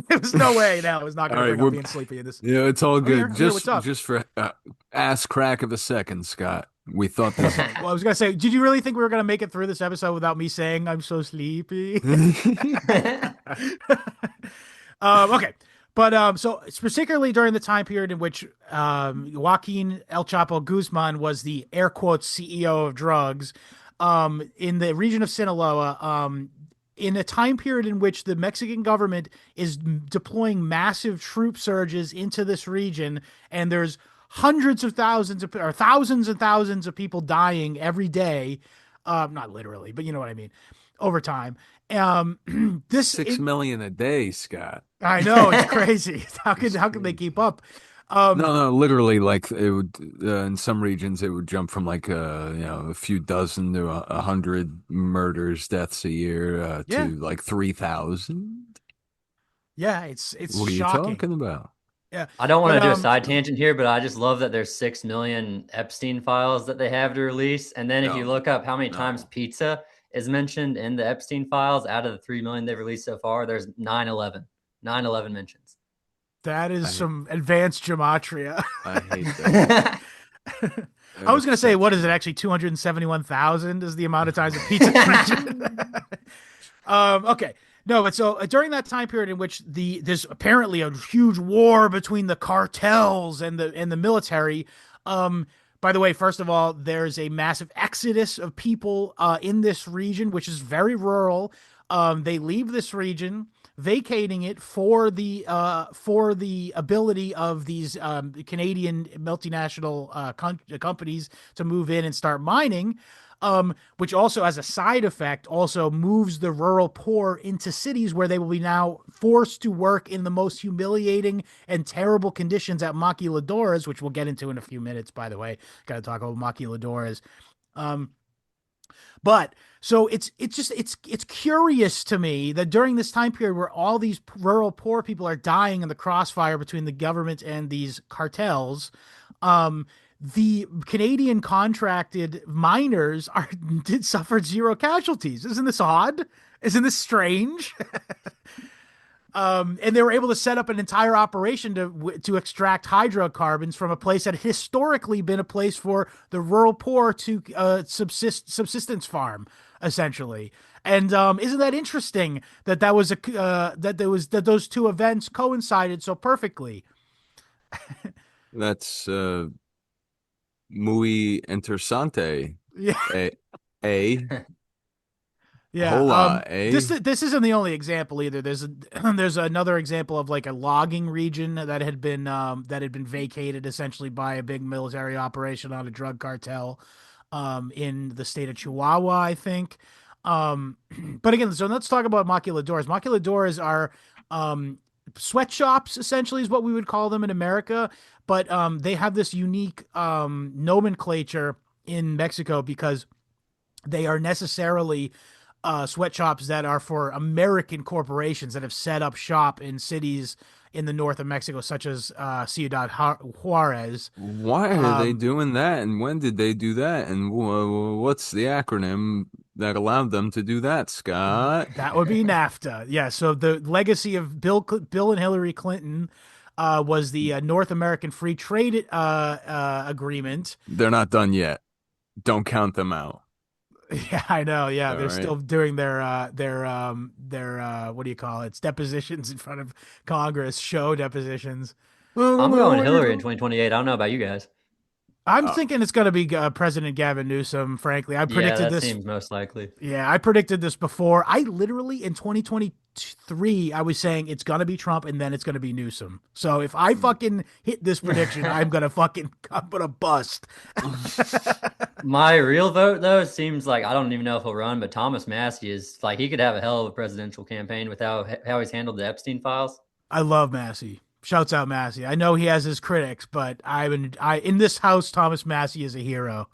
there's no way. No, it was not going to bring up being sleepy in this. Yeah, it's all good. What's up? Just for ass crack of a second, Scott. We thought this. Well, I was gonna say, did you really think we were gonna make it through this episode without me saying I'm so sleepy? Okay. But so it's particularly during the time period in which Joaquin El Chapo Guzman was the air quotes CEO of drugs, in the region of Sinaloa, in a time period in which the Mexican government is deploying massive troop surges into this region, and there's hundreds of thousands or thousands and thousands of people dying every day, not literally, but you know what I mean, over time. This 6 million a day, Scott. I know, it's crazy. How can they keep up? No, literally, like it would in some regions it would jump from like a few dozen to 100 murders, deaths a year to like 3,000. Yeah, it's what are you shocking. talking about? Yeah, I don't want to do a side tangent here, but I just love that there's 6 million Epstein files that they have to release. And then if you look up how many times pizza is mentioned in the Epstein files out of the 3 million they've released so far, there's 911 mentions. That is some advanced gematria. I hate that. I was going to say, what is it actually? 271,000 is the amount of times a pizza is mentioned. Okay. No, but so during that time period in which there's apparently a huge war between the cartels and the military. By the way, first of all, there's a massive exodus of people in this region, which is very rural. They leave this region. vacating it for the ability of these Canadian multinational companies to move in and start mining. Which also, as a side effect, also moves the rural poor into cities where they will be now forced to work in the most humiliating and terrible conditions at maquiladoras, which we'll get into in a few minutes, by the way. Got to talk about maquiladoras. But so it's curious to me that during this time period where all these rural poor people are dying in the crossfire between the government and these cartels, the Canadian contracted miners suffered zero casualties. Isn't this odd? Isn't this strange? And they were able to set up an entire operation to extract hydrocarbons from a place that had historically been a place for the rural poor to subsistence farm, essentially. And isn't that interesting that that those two events coincided so perfectly? That's muy interesante. Yeah. Yeah. Hola, This isn't the only example either. There's another example of like a logging region that had been vacated essentially by a big military operation on a drug cartel in the state of Chihuahua, I think. But again, so let's talk about maquiladoras. Maquiladoras are sweatshops, essentially, is what we would call them in America. But they have this unique nomenclature in Mexico because they are necessarily sweatshops that are for American corporations that have set up shop in cities in the north of Mexico, such as Ciudad Juarez. Why are they doing that? And when did they do that? And what's the acronym that allowed them to do that, Scott? That would be NAFTA. Yeah. So the legacy of Bill and Hillary Clinton was the North American Free Trade Agreement. They're not done yet. Don't count them out. Yeah, I know. Yeah, All they're right. still doing their what do you call it? It's depositions in front of Congress, show depositions. I'm going Hillary in 2028. I don't know about you guys. I'm thinking it's going to be President Gavin Newsom. Frankly, I predicted this. Seems most likely. Yeah, I predicted this before. I literally in 2023, I was saying it's going to be Trump and then it's going to be Newsom. So if I fucking hit this prediction, I'm going to bust. My real vote, though, seems like I don't even know if he'll run, but Thomas Massie is like he could have a hell of a presidential campaign with how he's handled the Epstein files. I love Massie. Shouts out Massie. I know he has his critics, but in this house, Thomas Massie is a hero.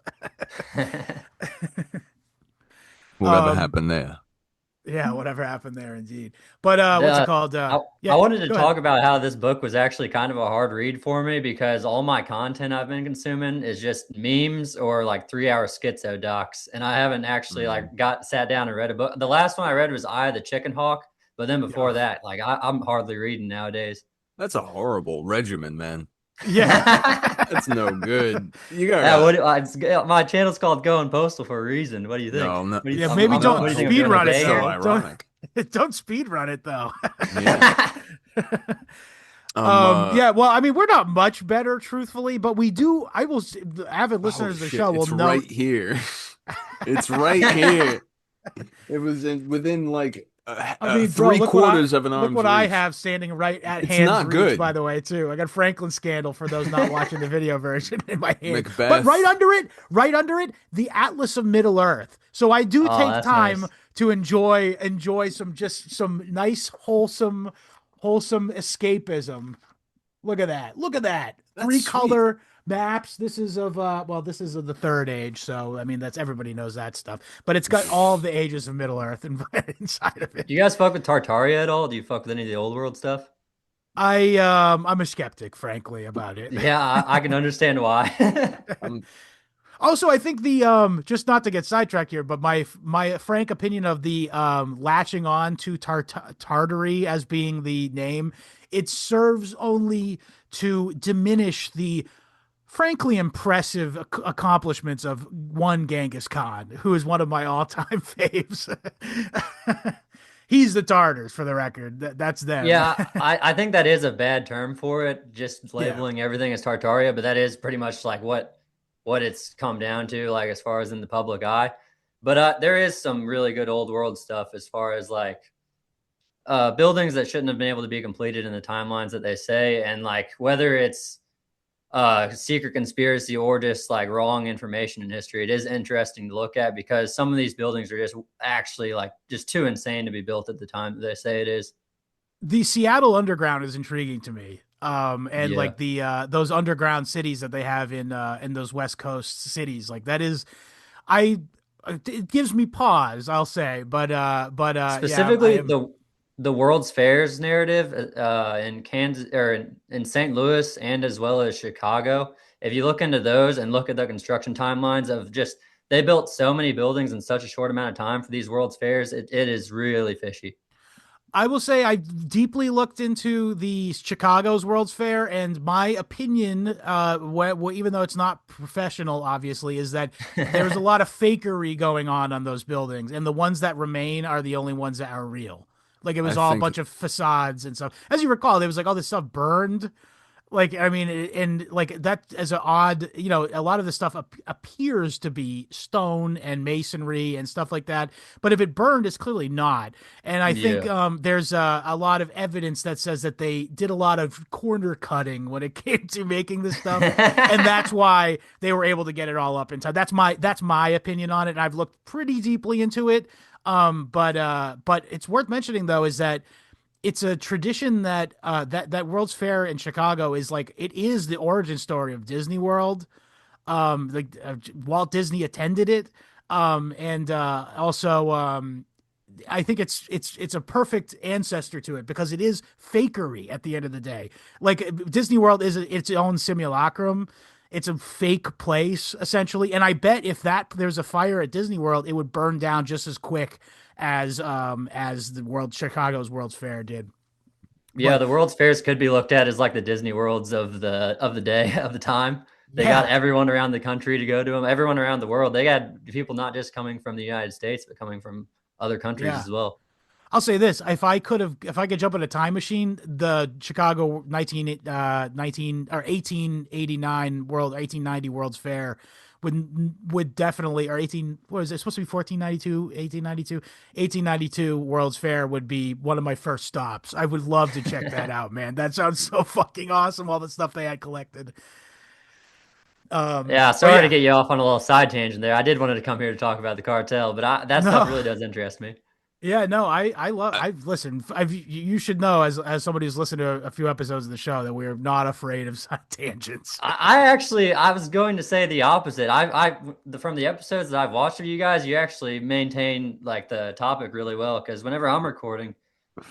Whatever happened there? Yeah, whatever happened there, indeed. But what's it called? I wanted to talk about how this book was actually kind of a hard read for me because all my content I've been consuming is just memes or like 3-hour schizo docs, and I haven't actually sat down and read a book. The last one I read was Eye of the Chicken Hawk, but then before that, like I'm hardly reading nowadays. That's a horrible regimen, man. Yeah, That's no good. You got my channel's called Going Postal for a reason. What do you think? No. Yeah, maybe don't speed run it. So Though. ironic. Don't speed run it though. Yeah. Yeah, well, I mean, we're not much better, truthfully, but we do. The avid listeners of the show will know. Right here. It's right here. It was within like three-quarters of an arm's Look what reach. I have standing right at It's hand's not reach, good. by the way, too. I got Franklin Scandal for those not watching the video version in my hand. Macbeth. But right under it, the Atlas of Middle Earth. So I do take time to enjoy some nice, wholesome escapism. Look at that. That's 3-color maps. This is of the Third Age, so I mean that's everybody knows that stuff. But it's got all the ages of Middle Earth inside of it. Do you guys fuck with Tartaria at all? Do you fuck with any of the old world stuff? I'm a skeptic, frankly, about it. Yeah, I can understand why. Also, I think the just not to get sidetracked here, but my frank opinion of the latching on to Tartary as being the name, it serves only to diminish the frankly impressive accomplishments of one Genghis Khan, who is one of my all-time faves. He's the Tartars, for the record. That's them. Yeah, I think that is a bad term for it, just labeling everything as Tartaria, but that is pretty much like what it's come down to, like as far as in the public eye. But there is some really good old world stuff as far as like buildings that shouldn't have been able to be completed in the timelines that they say, and like whether it's secret conspiracy or just like wrong information in history, it is interesting to look at because some of these buildings are just actually like just too insane to be built at the time that they say it is. The Seattle Underground is intriguing to me. And Yeah. like the those underground cities that they have in those West Coast cities, like that is, I it gives me pause, I'll say, but yeah, I Specifically, am. the World's Fairs narrative in Kansas or in St. Louis and as well as Chicago. If you look into those and look at the construction timelines of just they built so many buildings in such a short amount of time for these World's Fairs, it is really fishy. I will say I deeply looked into the Chicago's World's Fair, and my opinion, even though it's not professional, obviously, is that there's a lot of fakery going on those buildings, and the ones that remain are the only ones that are real. Like it was I all a think bunch of facades and stuff. As you recall, there was like all this stuff burned. Like, I mean, and like that as an odd, a lot of the stuff appears to be stone and masonry and stuff like that. But if it burned, it's clearly not. And I think Yeah. there's a lot of evidence that says that they did a lot of corner cutting when it came to making this stuff, and that's why they were able to get it all up in time. That's my opinion on it. And I've looked pretty deeply into it. But it's worth mentioning though is that it's a tradition that that World's Fair in Chicago is like it is the origin story of Disney World. Like Walt Disney attended it, and also I think it's a perfect ancestor to it because it is fakery at the end of the day. Like Disney World is its own simulacrum. It's a fake place essentially, and I bet if there's a fire at Disney World, it would burn down just as quick as the Chicago's World's Fair did. Yeah, But the World's Fairs could be looked at as like the Disney Worlds of the day of the time. They yeah, got everyone around the country to go to them. Everyone around the world. They got people not just coming from the United States, but coming from other countries yeah. as well. I'll say this: if I could jump in a time machine, the Chicago 19 or 1889 World 1890 World's Fair would definitely, or 18 what is it supposed to be 1492 1892 World's Fair would be one of my first stops. I would love to check that out, man. That sounds so fucking awesome. All the stuff they had collected. Yeah, But sorry to yeah, get you off on a little side tangent there. I did wanted to come here to talk about the cartel, but that stuff no. really does interest me. Yeah, no, I've listened. You should know as somebody who's listened to a few episodes of the show that we're not afraid of side tangents. I was going to say the opposite. From the episodes that I've watched of you guys, you actually maintain like the topic really well. Because whenever I'm recording,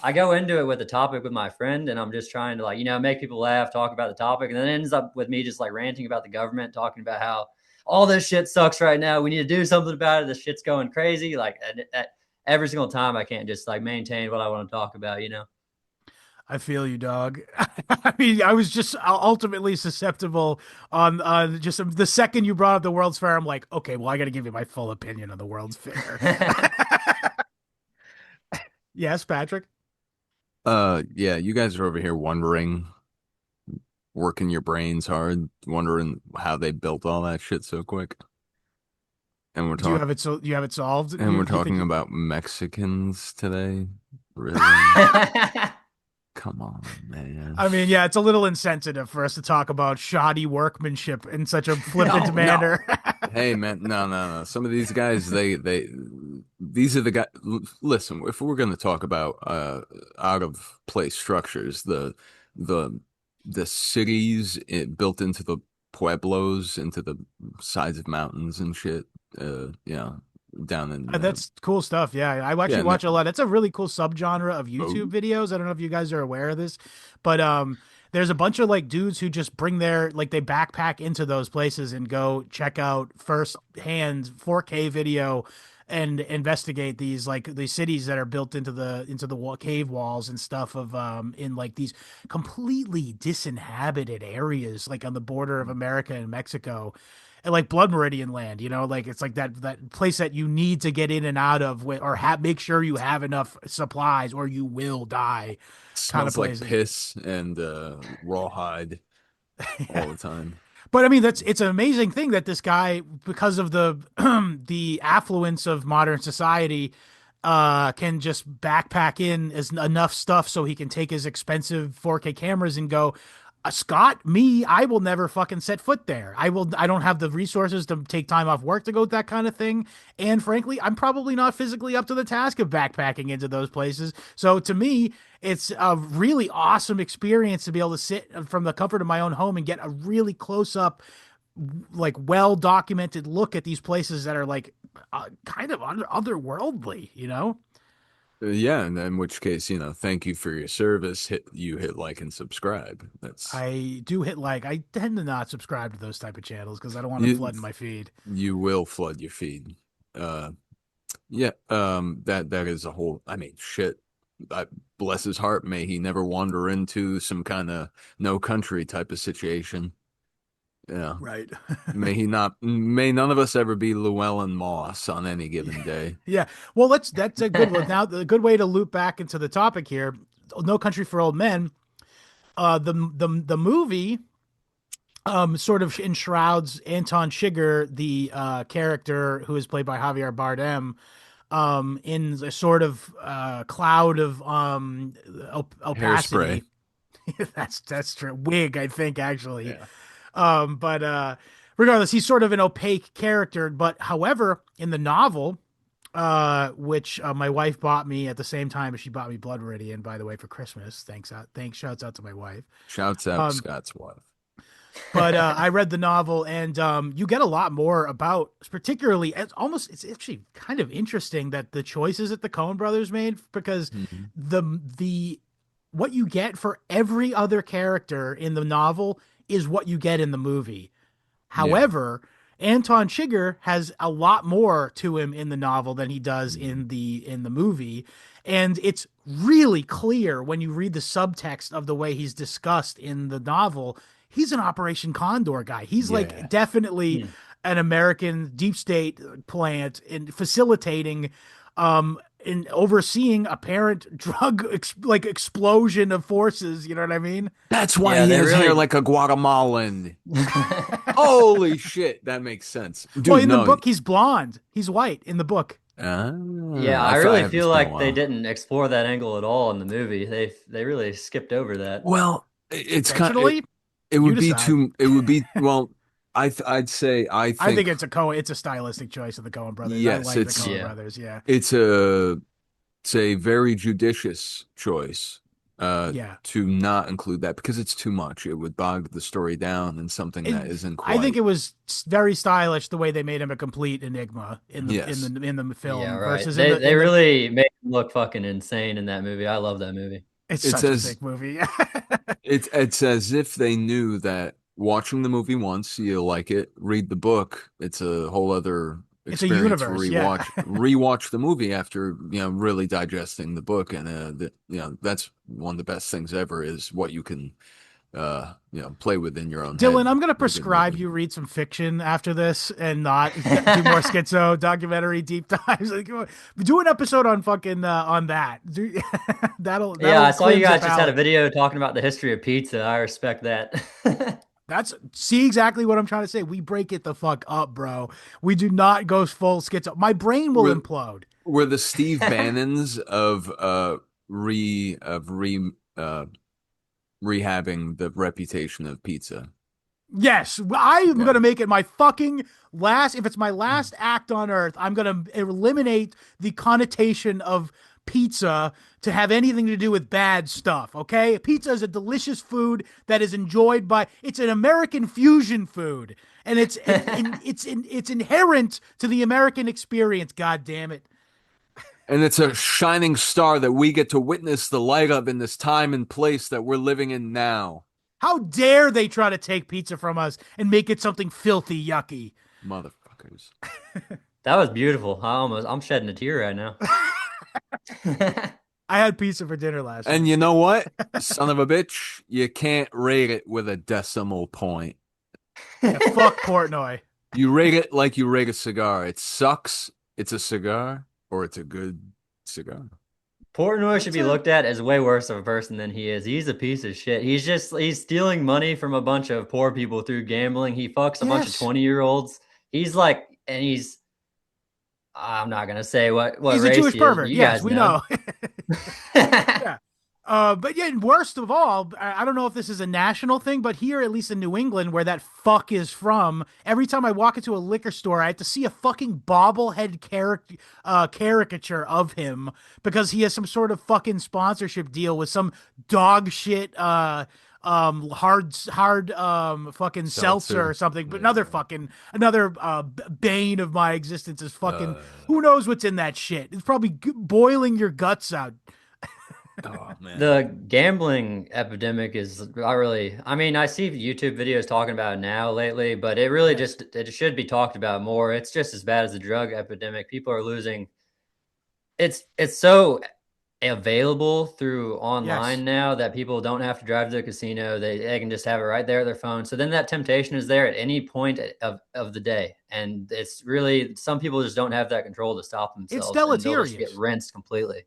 I go into it with a topic with my friend, and I'm just trying to like make people laugh, talk about the topic, and then it ends up with me just like ranting about the government, talking about how all this shit sucks right now. We need to do something about it. This shit's going crazy. Like every single time, I can't just like maintain what I want to talk about. I feel you, dog. I mean, I was just ultimately susceptible on just the second you brought up the World's Fair. I'm like, okay, well, I got to give you my full opinion on the World's Fair. Yes, Patrick. Yeah, you guys are over here wondering, working your brains hard, wondering how they built all that shit so quick. And we're Do you talking have it? So you have it solved? and we're You think talking about Mexicans today. Really? Come on, man. I mean, yeah, it's a little insensitive for us to talk about shoddy workmanship in such a flippant No, manner. Hey, man, no. Some of these guys, these are the guys. Listen, if we're going to talk about out of place structures, the cities built into the pueblos, into the sides of mountains and shit. Down in That's cool stuff. Yeah, I actually yeah, watch a lot. It's a really cool subgenre of YouTube videos. I don't know if you guys are aware of this, but there's a bunch of like dudes who just bring their like they backpack into those places and go check out first hand 4K video and investigate these like these cities that are built into the cave walls and stuff of in like these completely disinhabited areas like on the border of America and Mexico. And like Blood Meridian land, like it's like that place that you need to get in and out of, or make sure you have enough supplies, or you will die. Kind of smells like places. piss and rawhide all the time. But I mean, it's an amazing thing that this guy, because of the the affluence of modern society, can just backpack in enough stuff so he can take his expensive 4K cameras and go, Scott, I will never fucking set foot there. I don't have the resources to take time off work to go that kind of thing. And frankly, I'm probably not physically up to the task of backpacking into those places. So to me, it's a really awesome experience to be able to sit from the comfort of my own home and get a really close up, like well documented look at these places that are like kind of otherworldly, you know? Yeah, and in which case, thank you for your service. Hit like and subscribe. I do hit like. I tend to not subscribe to those type of channels because I don't want to flood my feed. You will flood your feed. That is a whole. I mean, shit. Bless his heart. May he never wander into some kind of no country type of situation. Yeah. Right. May none of us ever be Llewellyn Moss on any given day. Yeah. Well, that's a good one. Now, the good way to loop back into the topic here, No Country for Old Men, the movie sort of enshrouds Anton Chigurh, the character who is played by Javier Bardem, in a sort of cloud of opacity. Hairspray. That's true. Wig, I think, actually. Yeah. But regardless, he's sort of an opaque character. But however, in the novel, which my wife bought me at the same time as she bought me Blood Meridian, by the way, for Christmas. Thanks. Shouts out to my wife. Shouts out Scott's wife. But I read the novel, and you get a lot more about, particularly, it's actually kind of interesting that the choices that the Coen brothers made, because the what you get for every other character in the novel is what you get in the movie. However, Anton Chigurh has a lot more to him in the novel than he does in the movie. And it's really clear when you read the subtext of the way he's discussed in the novel. He's an Operation Condor guy. He's like definitely an American deep state plant in facilitating in overseeing apparent drug explosion of forces. You know what I mean? That's why he has hair like a Guatemalan. Holy shit, that makes sense. Dude, well, in the book, he's blonde. He's white in the book. Yeah, I really feel like they didn't explore that angle at all in the movie. They really skipped over that. Well, it's kind of it would be too. It would be well. I'd say I think it's a stylistic choice of the Coen brothers. Yes, I like the Coen brothers. Yeah, it's a very judicious choice. To not include that because it's too much. It would bog the story down and something that isn't quite. I think it was very stylish the way they made him a complete enigma in the film. Yeah, right. Versus they really made him look fucking insane in that movie. I love that movie. It's such a sick movie. It's as if they knew that watching the movie once, you'll like it. Read the book, it's a whole other experience. It's a universe. Rewatch the movie after really digesting the book, and that's one of the best things ever is what you can play within your own Dylan, head. I'm going to prescribe you read some fiction after this and not do more schizo documentary deep dives. Do an episode on fucking on that. That'll I saw you guys just had a video talking about the history of pizza. I respect that. See exactly what I'm trying to say. We break it the fuck up, bro. We do not go full schizo. My brain will implode. We're the Steve Bannons of rehabbing the reputation of pizza. Yes, I'm going to make it my fucking last. If it's my last act on earth, I'm going to eliminate the connotation of pizza to have anything to do with bad stuff. Okay, pizza is a delicious food that is enjoyed by. It's an American fusion food, and it's inherent to the American experience. God damn it. And it's a shining star that we get to witness the light of in this time and place that we're living in now. How dare they try to take pizza from us and make it something filthy, yucky. Motherfuckers. That was beautiful. I'm shedding a tear right now. I had pizza for dinner last night. And you know what? Son of a bitch, you can't rate it with a decimal point. Yeah, fuck Portnoy. You rate it like you rate a cigar. It sucks. It's a cigar. Or it's a good cigar. Portnoy should be looked at as way worse of a person than he is. He's a piece of shit. He's stealing money from a bunch of poor people through gambling. He fucks a bunch of 20-year-olds. He's I'm not gonna say what He's a race Jewish he is. pervert. You Yes, guys we know. Yeah. But yeah, worst of all, I don't know if this is a national thing, but here, at least in New England, where that fuck is from, every time I walk into a liquor store, I have to see a fucking bobblehead caricature of him because he has some sort of fucking sponsorship deal with some dog shit hard fucking seltzer or something. But another bane of my existence is fucking who knows what's in that shit. It's probably boiling your guts out. Oh man. The gambling epidemic is I mean, I see YouTube videos talking about it now lately, but it really it should be talked about more. It's just as bad as the drug epidemic. People are losing. It's so available through online now that people don't have to drive to the casino. They can just have it right there at their phone. So then that temptation is there at any point of the day. And it's really, some people just don't have that control to stop themselves. It's deleterious. And they'll just get rinsed completely.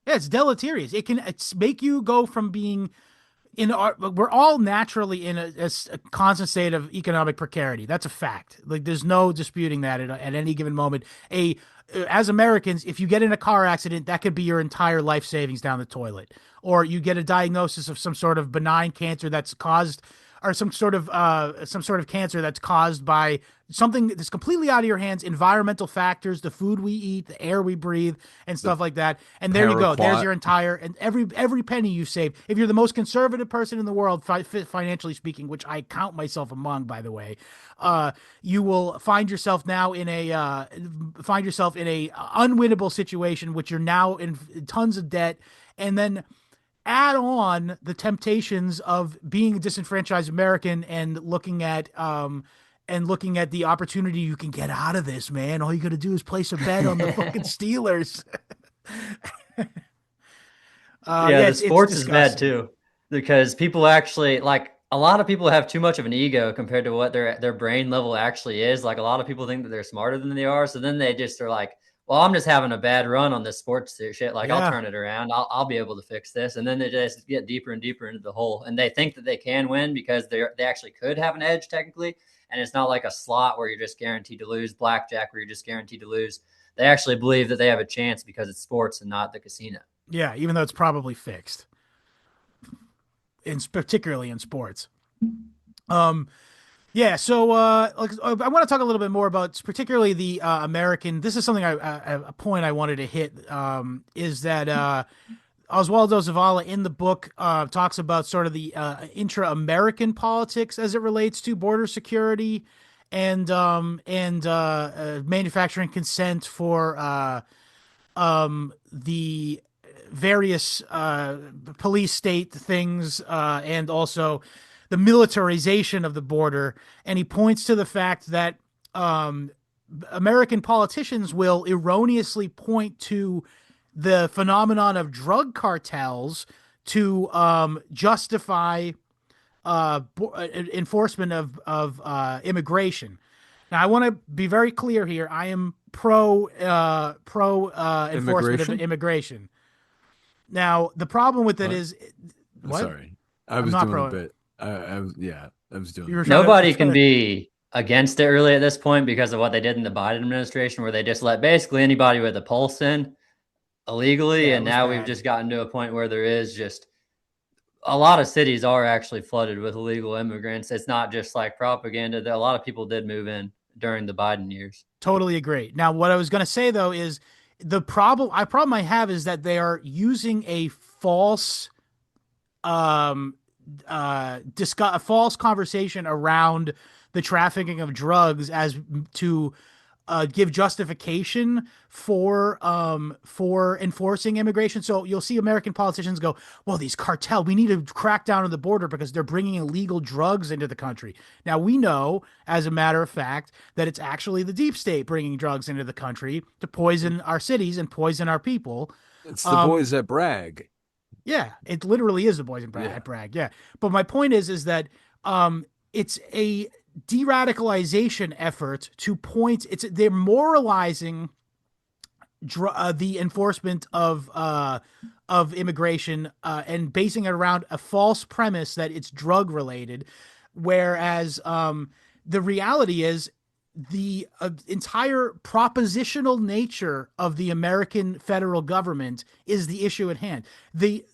Yeah, it's deleterious. It's make you go from being we're all naturally in a constant state of economic precarity. That's a fact. Like there's no disputing that at any given moment. As Americans, if you get in a car accident, that could be your entire life savings down the toilet, or you get a diagnosis of some sort of benign cancer that's caused, or some sort of cancer that's caused by something that's completely out of your hands, environmental factors, the food we eat, the air we breathe, and stuff like that. And there you go. There's your entire, and every penny you save. If you're the most conservative person in the world, financially speaking, which I count myself among, by the way, you will find yourself now in a unwinnable situation, which you're now in tons of debt, and then add on the temptations of being a disenfranchised American and looking at the opportunity you can get out of this, man. All you got to do is place a bet on the fucking Steelers. The sports is bad too, because people actually, like, a lot of people have too much of an ego compared to what their brain level actually is. Like, a lot of people think that they're smarter than they are. So then they just are like, well, I'm just having a bad run on this sports shit. Like, I'll turn it around. I'll be able to fix this. And then they just get deeper and deeper into the hole. And they think that they can win because they actually could have an edge technically. And it's not like a slot where you're just guaranteed to lose, blackjack where you're just guaranteed to lose. They actually believe that they have a chance because it's sports and not the casino. Yeah, even though it's probably fixed, particularly in sports. Yeah, so I want to talk a little bit more about particularly the American. This is something a point I wanted to hit, is that Oswaldo Zavala in the book talks about sort of the intra-American politics as it relates to border security and manufacturing consent for the various police state things and also the militarization of the border. And he points to the fact that American politicians will erroneously point to the phenomenon of drug cartels to justify enforcement of immigration. Now, I want to be very clear here. I am pro enforcement of immigration. Now, the problem with it is, what? Sorry, I was doing a bit. I was doing. Nobody can be against it really at this point because of what they did in the Biden administration, where they just let basically anybody with a pulse in illegally. And now we've just gotten to a point where there is just a lot of cities are actually flooded with illegal immigrants. It's not just like propaganda. A lot of people did move in during the Biden years. Totally agree. Now, what I was going to say though is the problem I have is that they are using a false a false conversation around the trafficking of drugs as to give justification for enforcing immigration. So you'll see American politicians go, well, these cartels, we need to crack down on the border because they're bringing illegal drugs into the country. Now, we know, as a matter of fact, that it's actually the deep state bringing drugs into the country to poison our cities and poison our people. It's the boys that brag. Yeah, it literally is the boys that brag. Yeah. But my point is that it's a de-radicalization effort to point. They're moralizing the enforcement of immigration and basing it around a false premise that it's drug related, whereas the reality is the entire propositional nature of the American federal government is the issue at hand. The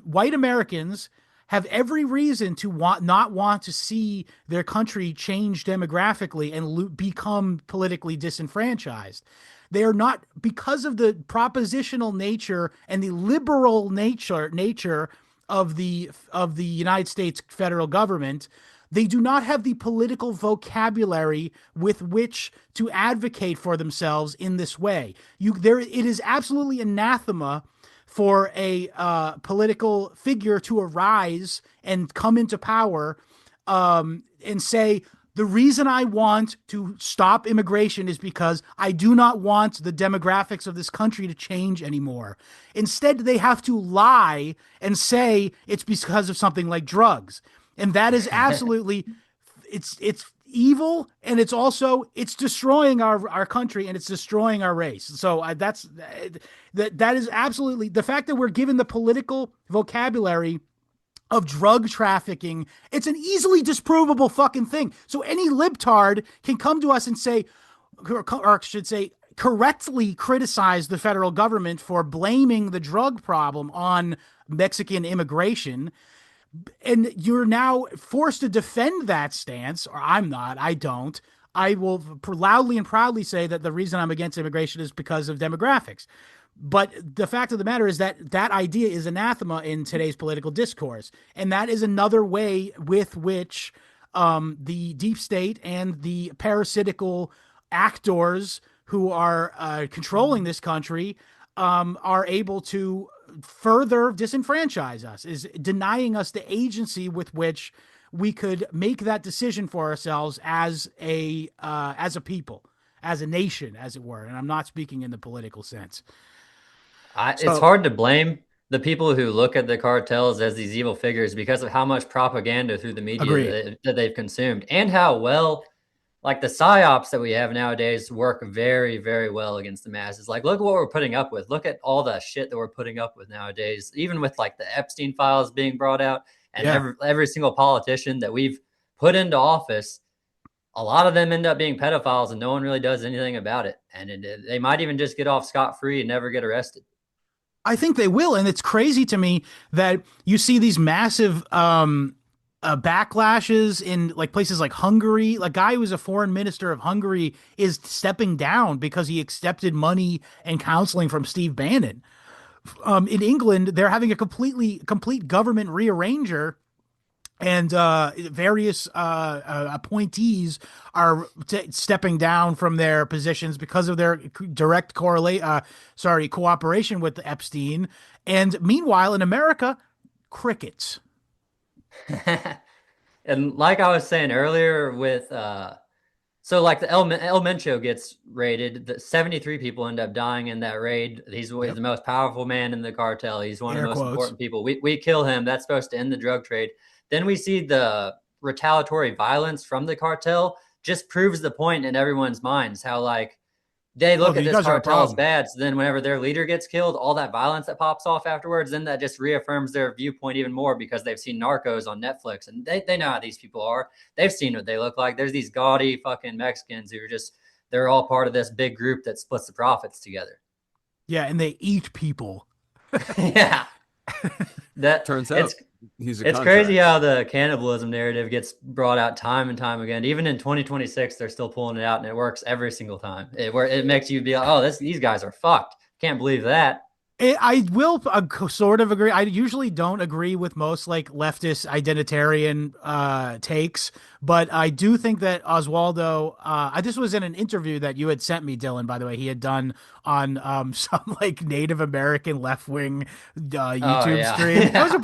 white Americans have every reason to not want to see their country change demographically and become politically disenfranchised. They are not, because of the propositional nature and the liberal nature of the United States federal government. They do not have the political vocabulary with which to advocate for themselves in this way. It is absolutely anathema for a political figure to arise and come into power and say, the reason I want to stop immigration is because I do not want the demographics of this country to change anymore. Instead, they have to lie and say it's because of something like drugs. And that is absolutely, it's evil, and it's destroying our country, and it's destroying our race. So that is absolutely, the fact that we're given the political vocabulary of drug trafficking, it's an easily disprovable fucking thing. So any libtard can come to us and say, or I should say, correctly criticize the federal government for blaming the drug problem on Mexican immigration. And you're now forced to defend that stance, or I'm not, I don't. I will loudly and proudly say that the reason I'm against immigration is because of demographics. But the fact of the matter is that that idea is anathema in today's political discourse. And that is another way with which the deep state and the parasitical actors who are controlling this country are able to further disenfranchise us, is denying us the agency with which we could make that decision for ourselves as a people, as a nation, as it were. And I'm not speaking in the political sense. It's hard to blame the people who look at the cartels as these evil figures because of how much propaganda through the media that they've consumed, and how well, like, the psyops that we have nowadays work very, very well against the masses. Like, look at what we're putting up with. Look at all the shit that we're putting up with nowadays, even with like the Epstein files being brought out, and every single politician that we've put into office, a lot of them end up being pedophiles and no one really does anything about it. And they might even just get off scot-free and never get arrested. I think they will. And it's crazy to me that you see these massive backlashes in like places like Hungary. Like, guy who was a foreign minister of Hungary is stepping down because he accepted money and counseling from Steve Bannon. In England, they're having a complete government rearranger, and various appointees are stepping down from their positions because of their direct cooperation with Epstein. And meanwhile, in America, crickets. And like I was saying earlier with, so like the El Mencho gets raided, the 73 people end up dying in that raid. He's the most powerful man in the cartel. He's one of the most important people. We kill him. That's supposed to end the drug trade. Then we see the retaliatory violence from the cartel just proves the point in everyone's minds, how like they look at this cartel as bad. So then whenever their leader gets killed, all that violence that pops off afterwards, then that just reaffirms their viewpoint even more, because they've seen Narcos on Netflix and they know how these people are. They've seen what they look like. There's these gaudy fucking Mexicans who are they're all part of this big group that splits the profits together. Yeah. And they eat people. Yeah. That turns out it's crazy how the cannibalism narrative gets brought out time and time again. Even in 2026, they're still pulling it out, and it works every single time. It makes you be like, oh, these guys are fucked. Can't believe that. I will sort of agree. I usually don't agree with most like leftist identitarian takes, but I do think that Oswaldo, this was in an interview that you had sent me, Dylan, by the way, he had done on some like Native American left-wing YouTube stream. That was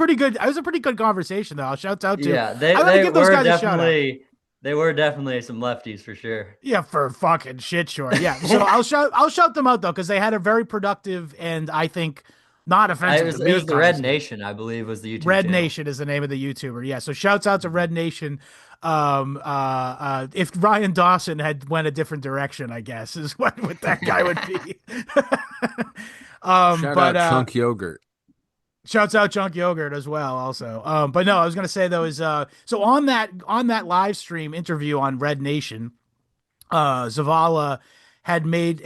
a pretty good conversation though. I'll shout out to, they give those guys a shout out. They were definitely some lefties for sure. Yeah, for fucking shit, sure. Yeah. So I'll shout them out though, because they had a very productive and I think not offensive. It was the Red Nation, I believe, was the YouTube Red channel. Nation is the name of the YouTuber. Yeah. So shouts out to Red Nation. If Ryan Dawson had went a different direction, I guess is what that guy would be. Shout out Chunk Yogurt. Shouts out Chunk Yogurt as well, also. But no, I was gonna say though is so on that live stream interview on Red Nation, Zavala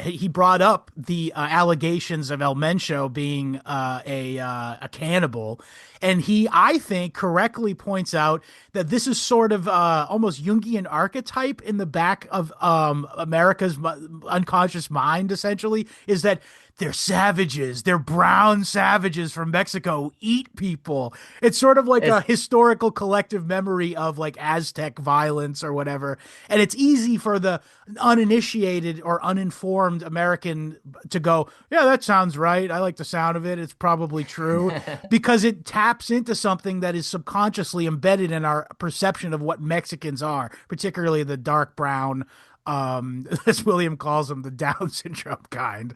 he brought up the allegations of El Mencho being a cannibal, and I think, correctly points out that this is sort of almost Jungian archetype in the back of America's unconscious mind. Essentially, is that they're savages. They're brown savages from Mexico, eat people. It's sort of like a historical collective memory of like Aztec violence or whatever. And it's easy for the uninitiated or uninformed American to go, yeah, that sounds right. I like the sound of it. It's probably true, because it taps into something that is subconsciously embedded in our perception of what Mexicans are, particularly the dark brown, as William calls them, the Down syndrome kind.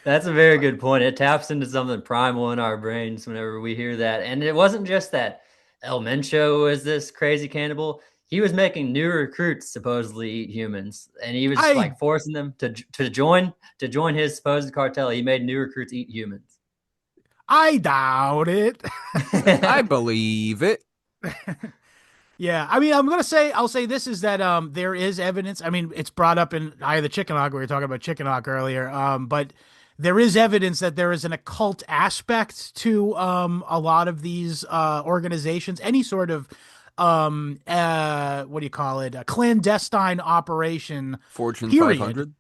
That's a very good point. It taps into something primal in our brains whenever we hear that. And it wasn't just that El Mencho was this crazy cannibal. He was making new recruits supposedly eat humans, and he was like forcing them to join his supposed cartel. He made new recruits eat humans. I doubt it. I believe it. Yeah, I mean, I'll say this is that there is evidence. I mean, it's brought up in Eye of the Chicken Hawk. We were talking about Chicken Hawk earlier. But there is evidence that there is an occult aspect to a lot of these organizations. Any sort of what do you call it? A clandestine operation. Fortune period. 500.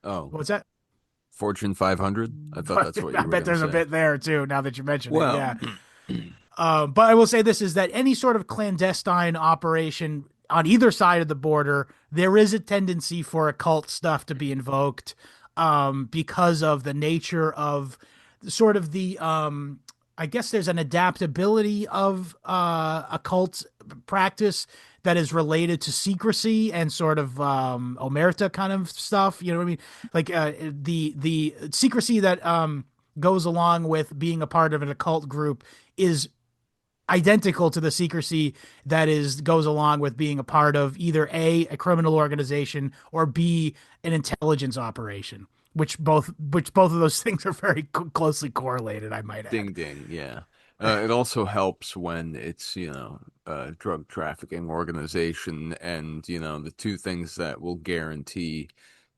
Oh, what's that? Fortune 500. I thought that's what you were. I bet there's a bit there too. Now that you mention it, yeah. But I will say this is that any sort of clandestine operation on either side of the border, there is a tendency for occult stuff to be invoked, because of the nature of sort of the, I guess there's an adaptability of occult practice that is related to secrecy and sort of omerta kind of stuff. You know what I mean? Like the secrecy that goes along with being a part of an occult group is identical to the secrecy that goes along with being a part of either a criminal organization or B, an intelligence operation, which both of those things are very closely correlated, I might add. Ding ding, yeah. It also helps when it's, a drug trafficking organization, and, the two things that will guarantee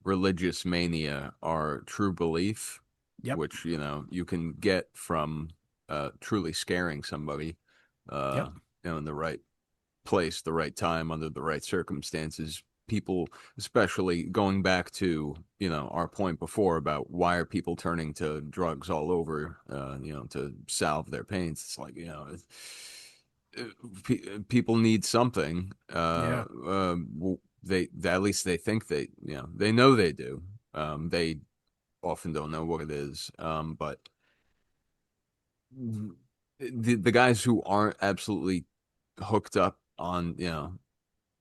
religious mania are true belief, Yep. which, you can get from truly scaring somebody, in the right place, the right time, under the right circumstances. People, especially going back to, our point before about why are people turning to drugs all over, to salve their pains. It's like, people need something. They at least they think they know they do. They often don't know what it is. But the guys who aren't absolutely hooked up on,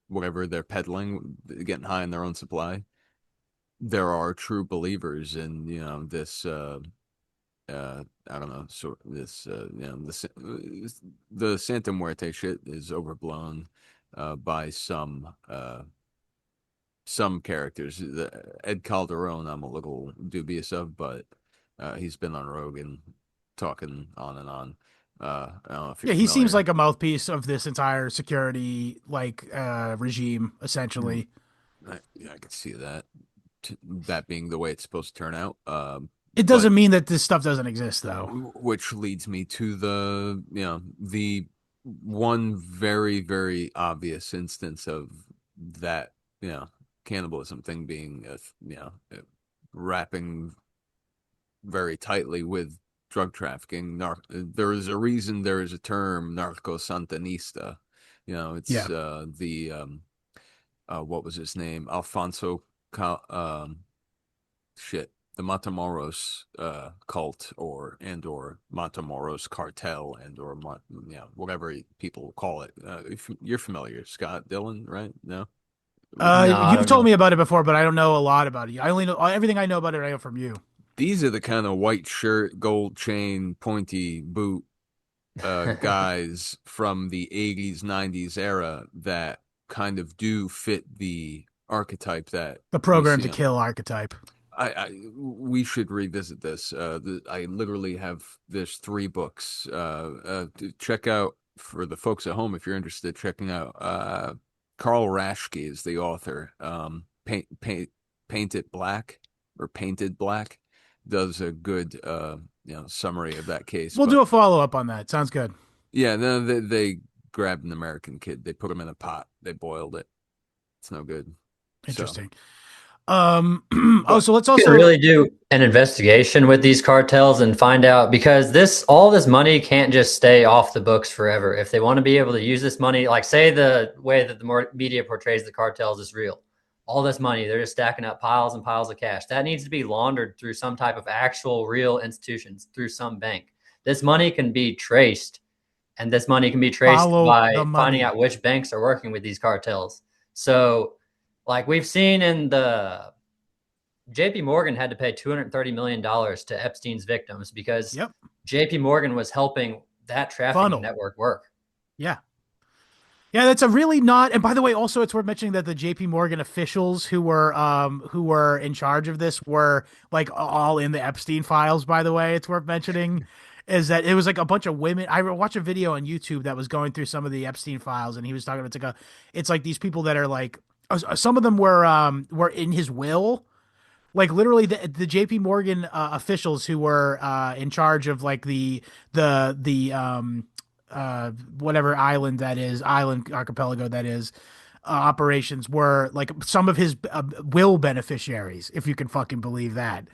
whatever they're peddling, getting high in their own supply, there are true believers in, this, I don't know, so this, the Santa Muerte shit is overblown by some characters. Ed Calderon, I'm a little dubious of, but he's been on Rogan talking on and on. I don't know if he seems like a mouthpiece of this entire security regime, essentially. I can see that. That being the way it's supposed to turn out. It doesn't mean that this stuff doesn't exist, though. Which leads me to the the one very, very obvious instance of that cannibalism thing being wrapping very tightly with drug trafficking. There is a reason there is a term, narco-santanista. It's the what was his name? Alfonso the Matamoros cult, or Matamoros cartel, or whatever people call it. You're familiar, Scott Dillon, right? No. You've told me about it before, but I don't know a lot about it. I only know everything I know about it. I know from you. These are the kind of white shirt, gold chain, pointy boot guys from the 80s, 90s era that kind of do fit the archetype that the program to kill archetype. We should revisit this. I literally have there's 3 books. Check out, for the folks at home, if you're interested, checking out Carl Raschke is the author. Paint It Black or Painted Black does a good summary of that case. We'll do a follow-up on that. Sounds good. Yeah, no, they grabbed an American kid. They put him in a pot. They boiled it. It's no good. Interesting. So let's also really do an investigation with these cartels and find out, because all this money can't just stay off the books forever. If they want to be able to use this money, like say the way that the media portrays the cartels is real, all this money, they're just stacking up piles and piles of cash. That needs to be laundered through some type of actual real institutions, through some bank. This money can be traced, and this money can be traced by finding out which banks are working with these cartels. So like we've seen in the JP Morgan had to pay $230 million to Epstein's victims because JP Morgan was helping that trafficking network work. Yeah. Yeah, that's a really not. And by the way, also it's worth mentioning that the JP Morgan officials who were in charge of this were like all in the Epstein files, by the way. It's worth mentioning is that it was like a bunch of women. I watched a video on YouTube that was going through some of the Epstein files, and he was talking about it's like these people that are like, some of them were in his will, like literally the JP Morgan officials who were in charge of like the whatever island archipelago that is, operations were like some of his will beneficiaries, if you can fucking believe that.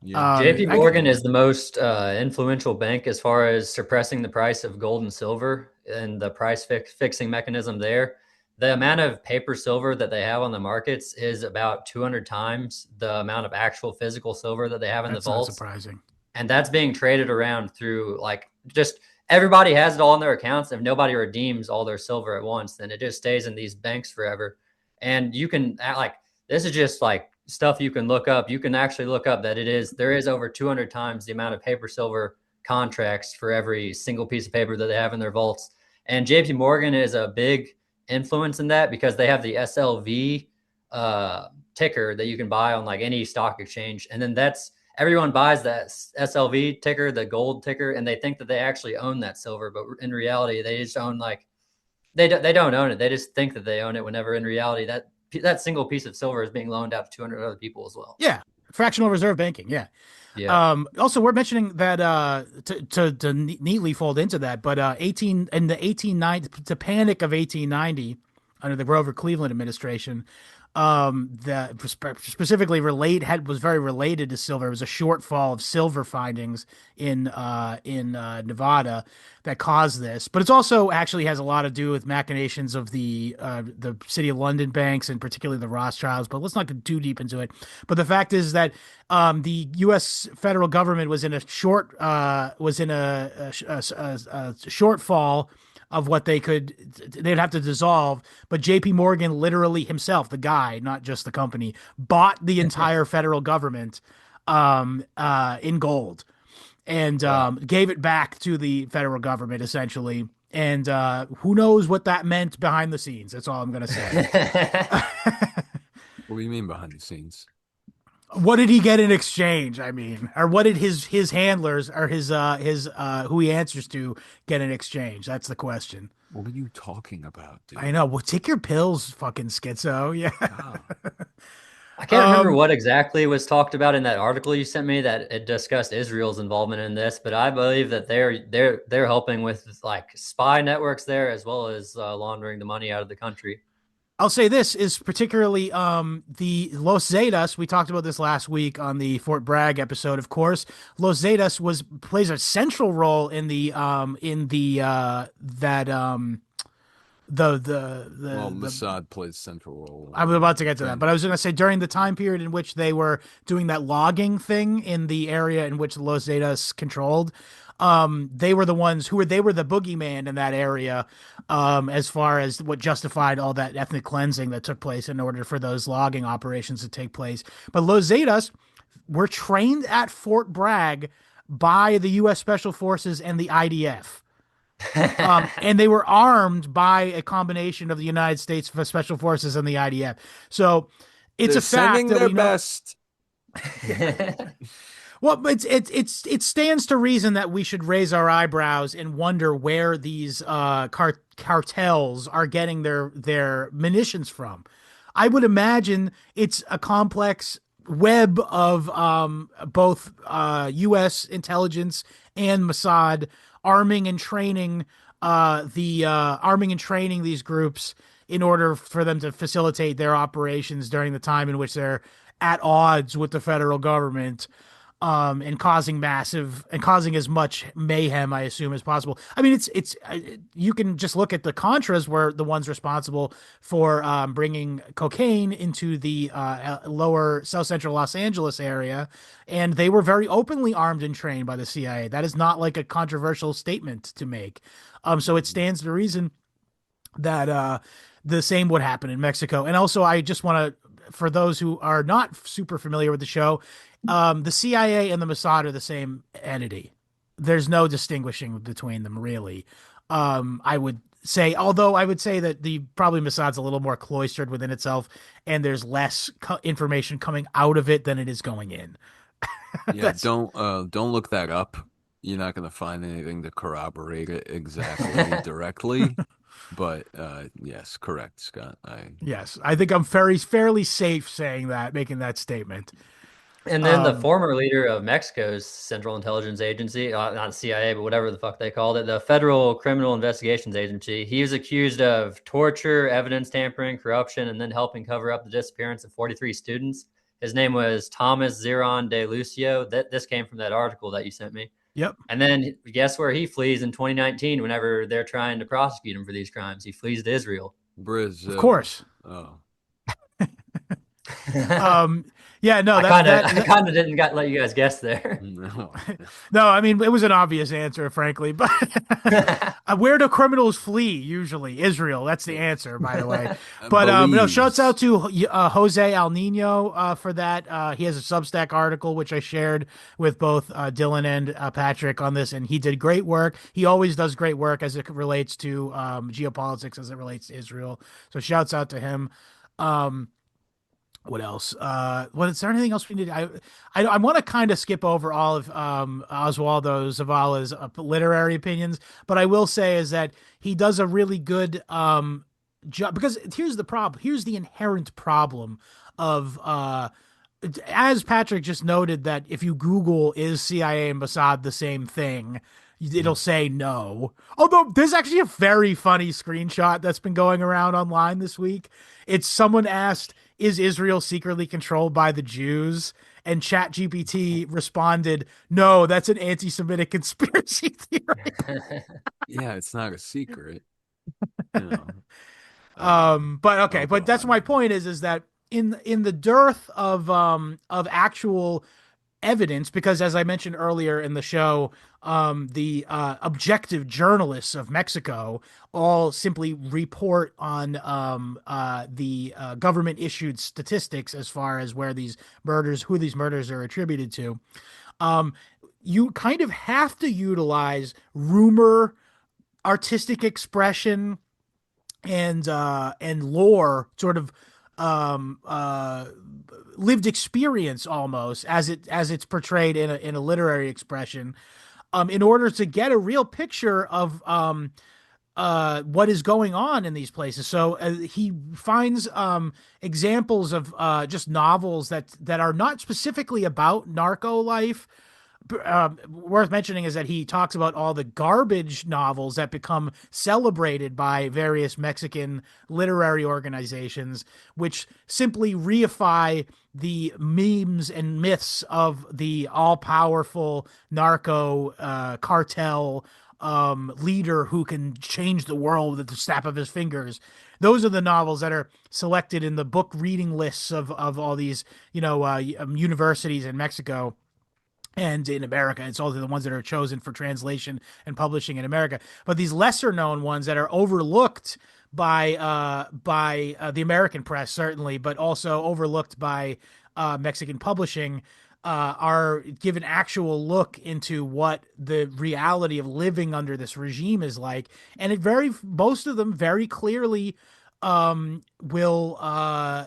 JP Morgan is the most influential bank as far as suppressing the price of gold and silver and the price fixing mechanism there. The amount of paper silver that they have on the markets is about 200 times the amount of actual physical silver that they have in the vaults. That's surprising. And that's being traded around through like just everybody has it all in their accounts. If nobody redeems all their silver at once, then it just stays in these banks forever. And you can like, this is just like stuff you can look up. You can actually look up that there is over 200 times the amount of paper silver contracts for every single piece of paper that they have in their vaults. And JP Morgan is a big influence in that because they have the SLV ticker that you can buy on like any stock exchange. And then everyone buys that SLV ticker, the gold ticker, and they think that they actually own that silver. But in reality, they just own like, they don't own it. They just think that they own it, whenever in reality that single piece of silver is being loaned out to 200 other people as well. Yeah. Fractional reserve banking. Yeah. Yeah. Also, we're mentioning that to neatly fold into that, but the panic of 1890 under the Grover Cleveland administration, that specifically was very related to silver. It was a shortfall of silver findings in Nevada that caused this, but it's also actually has a lot to do with machinations of the City of London banks and particularly the Rothschilds. But let's not get too deep into it. But the fact is that the U.S. federal government was in a shortfall of what they'd have to dissolve. But JP Morgan literally himself, the guy, not just the company, bought the entire federal government in gold and gave it back to the federal government essentially. And who knows what that meant behind the scenes. That's all I'm going to say. What do you mean behind the scenes? What did he get in exchange? I mean, or what did his handlers or his who he answers to get in exchange? That's the question. What are you talking about, dude? I know. Well, take your pills, fucking schizo. Yeah. Oh. I can't remember what exactly was talked about in that article you sent me that it discussed Israel's involvement in this, but I believe that they're helping with like spy networks there as well as laundering the money out of the country. I'll say this is particularly the Los Zetas. We talked about this last week on the Fort Bragg episode. Of course, Los Zetas plays a central role in Mossad plays central role. I was about to get to that, but I was going to say during the time period in which they were doing that logging thing in the area in which Los Zetas controlled. They were the ones they were the boogeyman in that area, as far as what justified all that ethnic cleansing that took place in order for those logging operations to take place. But Los Zetas were trained at Fort Bragg by the U.S. Special Forces and the IDF. And they were armed by a combination of the United States Special Forces and the IDF. So it's a fact that we know. Best. Well, it stands to reason that we should raise our eyebrows and wonder where these cartels are getting their munitions from. I would imagine it's a complex web of both U.S. intelligence and Mossad arming and training these groups in order for them to facilitate their operations during the time in which they're at odds with the federal government, and causing as much mayhem, I assume, as possible. I mean, it's you can just look at the Contras were the ones responsible for bringing cocaine into the lower South Central Los Angeles area, and they were very openly armed and trained by the CIA. That is not like a controversial statement to make. So it stands to reason that the same would happen in Mexico. And also, I just want to, for those who are not super familiar with the show, the CIA and the Mossad are the same entity. There's no distinguishing between them, really. I would say that the probably Mossad's a little more cloistered within itself, and there's less information coming out of it than it is going in. Yeah, don't look that up. You're not going to find anything to corroborate it exactly directly. But yes, correct, Scott. Yes, I think I'm fairly safe saying that, making that statement. And then the former leader of Mexico's Central Intelligence Agency, not CIA, but whatever the fuck they called it, the Federal Criminal Investigations Agency, he was accused of torture, evidence tampering, corruption, and then helping cover up the disappearance of 43 students. His name was Thomas Zeron de Lucio. This came from that article that you sent me. Yep. And then guess where he flees in 2019 whenever they're trying to prosecute him for these crimes? He flees to Israel. Of course. Oh. Yeah, no, I kind of didn't let you guys guess there. No. No, I mean, it was an obvious answer, frankly, but where do criminals flee? Usually Israel. That's the answer, by the way. But no, shouts out to Jose Al Nino for that. He has a Substack article, which I shared with both Dylan and Patrick on this, and he did great work. He always does great work as it relates to geopolitics, as it relates to Israel. So shouts out to him. What else? Is there anything else we need? I want to kind of skip over all of Oswaldo Zavala's literary opinions, but I will say is that he does a really good job, because here's the problem. Here's the inherent problem of as Patrick just noted, that if you Google is CIA and Mossad the same thing, it'll say no. Although there's actually a very funny screenshot that's been going around online this week. It's someone asked, is Israel secretly controlled by the Jews? And ChatGPT responded, no, that's an anti-Semitic conspiracy theory. Yeah, it's not a secret. You know. But that's my point is that in the dearth of actual evidence, because as I mentioned earlier in the show, the objective journalists of Mexico all simply report on the government issued statistics as far as who these murders are attributed to. You kind of have to utilize rumor, artistic expression, and lore, sort of lived experience almost, as it's portrayed in a literary expression, in order to get a real picture of what is going on in these places. So he finds examples of just novels that are not specifically about narco life. Worth mentioning is that he talks about all the garbage novels that become celebrated by various Mexican literary organizations, which simply reify the memes and myths of the all-powerful narco cartel leader who can change the world with the snap of his fingers. Those are the novels that are selected in the book reading lists of all these, universities in Mexico and in America. It's all the ones that are chosen for translation and publishing in America. But these lesser known ones that are overlooked by the American press, certainly, but also overlooked by Mexican publishing, are given actual look into what the reality of living under this regime is like. And most of them very clearly will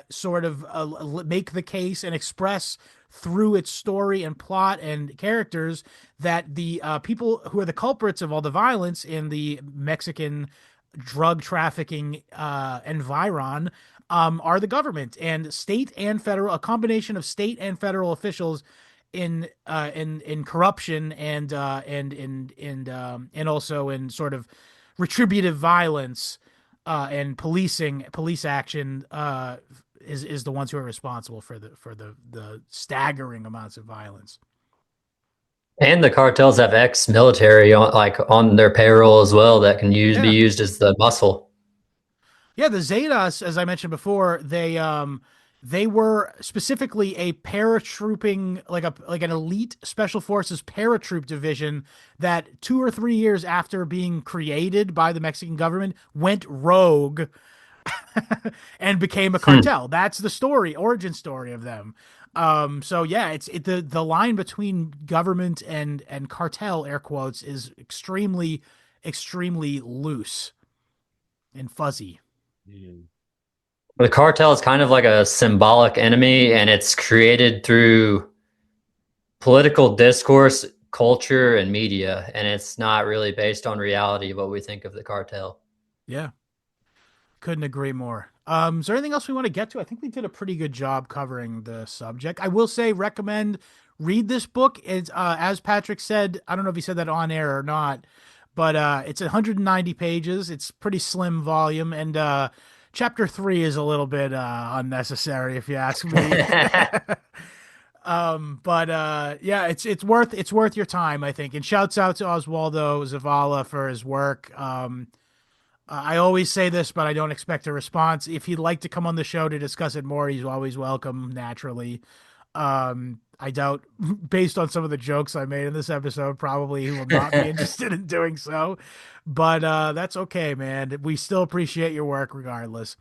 sort of make the case and express through its story and plot and characters that the people who are the culprits of all the violence in the Mexican drug trafficking environ are the government and state and federal, a combination of state and federal officials in corruption and also in sort of retributive violence and police action is the ones who are responsible for the staggering amounts of violence. And the cartels have ex-military on their payroll as well that can be used as the muscle. Yeah, the Zetas, as I mentioned before, they were specifically a paratrooping, like an elite special forces paratroop division that 2 or 3 years after being created by the Mexican government went rogue and became a cartel. That's the origin story of them. So yeah, it's the line between government and cartel, air quotes, is extremely loose and fuzzy. The cartel is kind of like a symbolic enemy, and it's created through political discourse, culture, and media, and it's not really based on reality of what we think of the cartel. Yeah. Couldn't agree more. Is there anything else we want to get to? I think we did a pretty good job covering the subject. I will say, read this book. It's as Patrick said, I don't know if he said that on air or not, but it's 190 pages. It's pretty slim volume, and chapter 3 is a little bit unnecessary, if you ask me. Yeah, it's worth your time, I think. And shouts out to Oswaldo Zavala for his work. I always say this, but I don't expect a response. If he'd like to come on the show to discuss it more, he's always welcome, naturally. I doubt, based on some of the jokes I made in this episode, probably he will not be interested in doing so. But that's okay, man. We still appreciate your work regardless.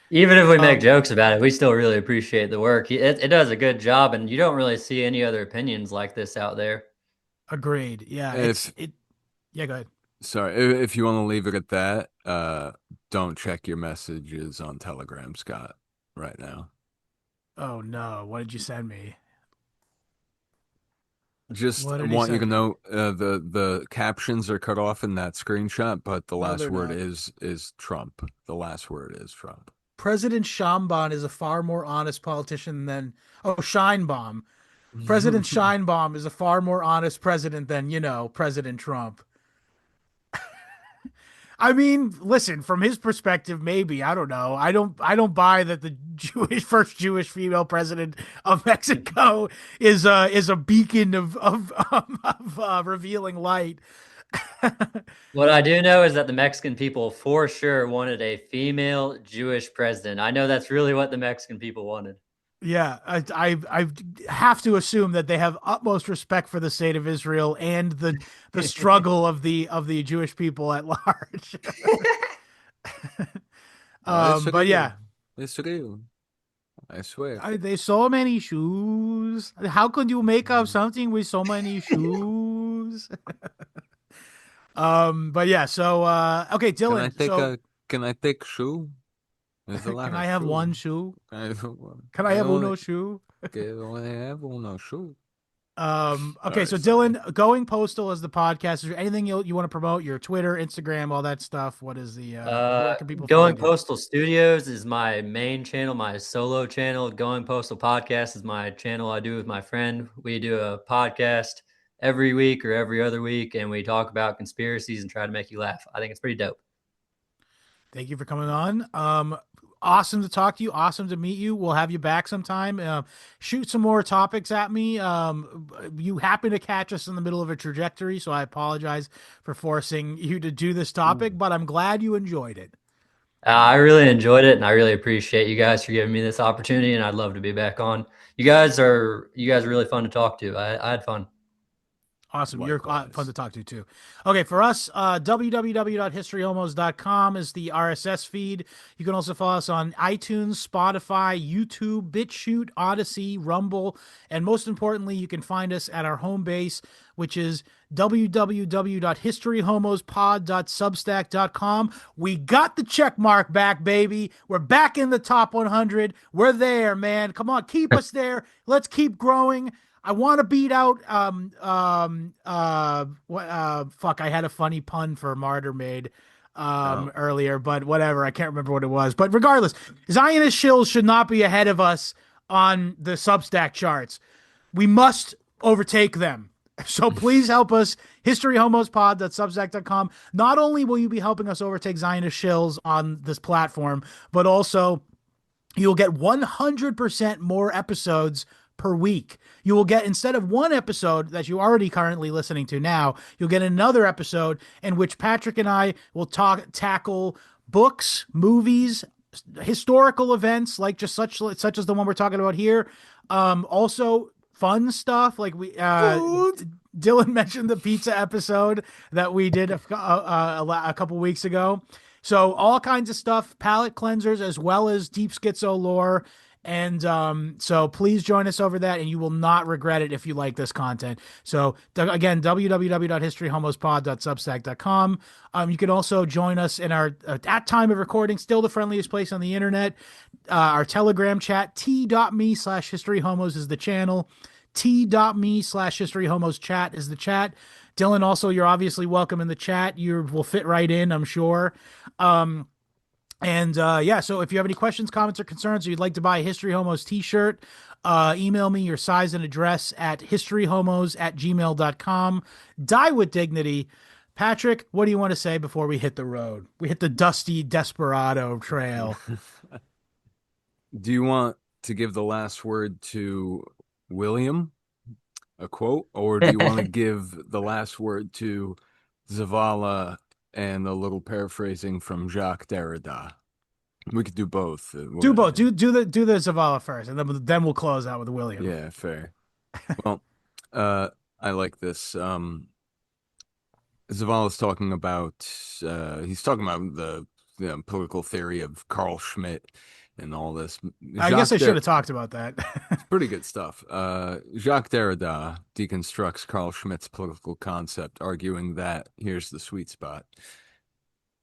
Even if we make jokes about it, we still really appreciate the work. It does a good job, and you don't really see any other opinions like this out there. Agreed. Yeah. Yeah, go ahead. Sorry, if you want to leave it at that, don't check your messages on Telegram, Scott, right now. Oh no, what did you send me? Just want you to know the captions are cut off in that screinshot, but the last word is Trump. The last word is Trump. President Scheinbaum is a far more honest politician than Scheinbaum. President Scheinbaum is a far more honest president than, President Trump. I mean, listen, from his perspective, maybe, I don't know. I don't buy that the first Jewish female president of Mexico is a beacon of revealing light. What I do know is that the Mexican people for sure wanted a female Jewish president. I know that's really what the Mexican people wanted. Yeah, I have to assume that they have utmost respect for the state of Israel and the struggle of the Jewish people at large. But yeah, it's real. I swear. There's so many shoes. How could you make up something with so many shoes? But yeah, so okay, Dylan. Can I take shoe? Can I have one shoe? Can I have uno shoe? Can I have uno shoe? Okay, so Dylan, Going Postal is the podcast. Is there anything you want to promote? Your Twitter, Instagram, all that stuff. What is the where can people Going find Postal Studios is my main channel, my solo channel. Going Postal Podcast is my channel I do with my friend. We do a podcast every week or every other week, and we talk about conspiracies and try to make you laugh. I think it's pretty dope. Thank you for coming on. Awesome to talk to you. Awesome to meet you. We'll have you back sometime. Shoot some more topics at me. You happen to catch us in the middle of a trajectory, so I apologize for forcing you to do this topic, but I'm glad you enjoyed it. I really enjoyed it, and I really appreciate you guys for giving me this opportunity, and I'd love to be back on. You guys are really fun to talk to. I had fun. Awesome. Likewise. You're fun to talk to too. Okay. For us, www.historyhomos.com is the RSS feed. You can also follow us on iTunes, Spotify, YouTube, BitChute, Odyssey, Rumble. And most importantly, you can find us at our home base, which is www.historyhomospod.substack.com. We got the check mark back, baby. We're back in the top 100. We're there, man. Come on, keep us there. Let's keep growing. I want to beat out fuck, I had a funny pun for Martyr Maid. earlier, but whatever. I can't remember what it was. But regardless, Zionist shills should not be ahead of us on the Substack charts. We must overtake them. So please help us, historyhomospod.substack.com. Not only will you be helping us overtake Zionist shills on this platform, but also you'll get 100% more episodes per week. You will get, instead of one episode that you already currently listening to now, you'll get another episode in which Patrick and I will tackle books, movies, historical events, like just such as the one we're talking about here. Also fun stuff like Dylan mentioned the pizza episode that we did a couple weeks ago. So all kinds of stuff, palate cleansers, as well as deep schizo lore. And so please join us over that, and you will not regret it if you like this content. So again, www.historyhomospod.substack.com. You can also join us in our, at time of recording, still the friendliest place on the internet, our Telegram chat, t.me/historyhomos is the channel. t.me/historyhomos chat is the chat. Dylan, also, you're obviously welcome in the chat. You will fit right in, I'm sure. So if you have any questions, comments, or concerns, or you'd like to buy a History Homos t-shirt, email me your size and address at historyhomos@gmail.com. Die with dignity. Patrick, what do you want to say before we hit the road? We hit the dusty desperado trail. Do you want to give the last word to William, a quote, or do you want to give the last word to Zavala and a little paraphrasing from Jacques Derrida? We could do both. Do both. Do the Zavala first, and then we'll close out with William. Yeah, fair. Well, I like this. Zavala's talking about he's talking about the political theory of Carl Schmitt and all this. I guess I should have talked about that. It's pretty good stuff. Jacques Derrida deconstructs Carl Schmitt's political concept, arguing that, here's the sweet spot,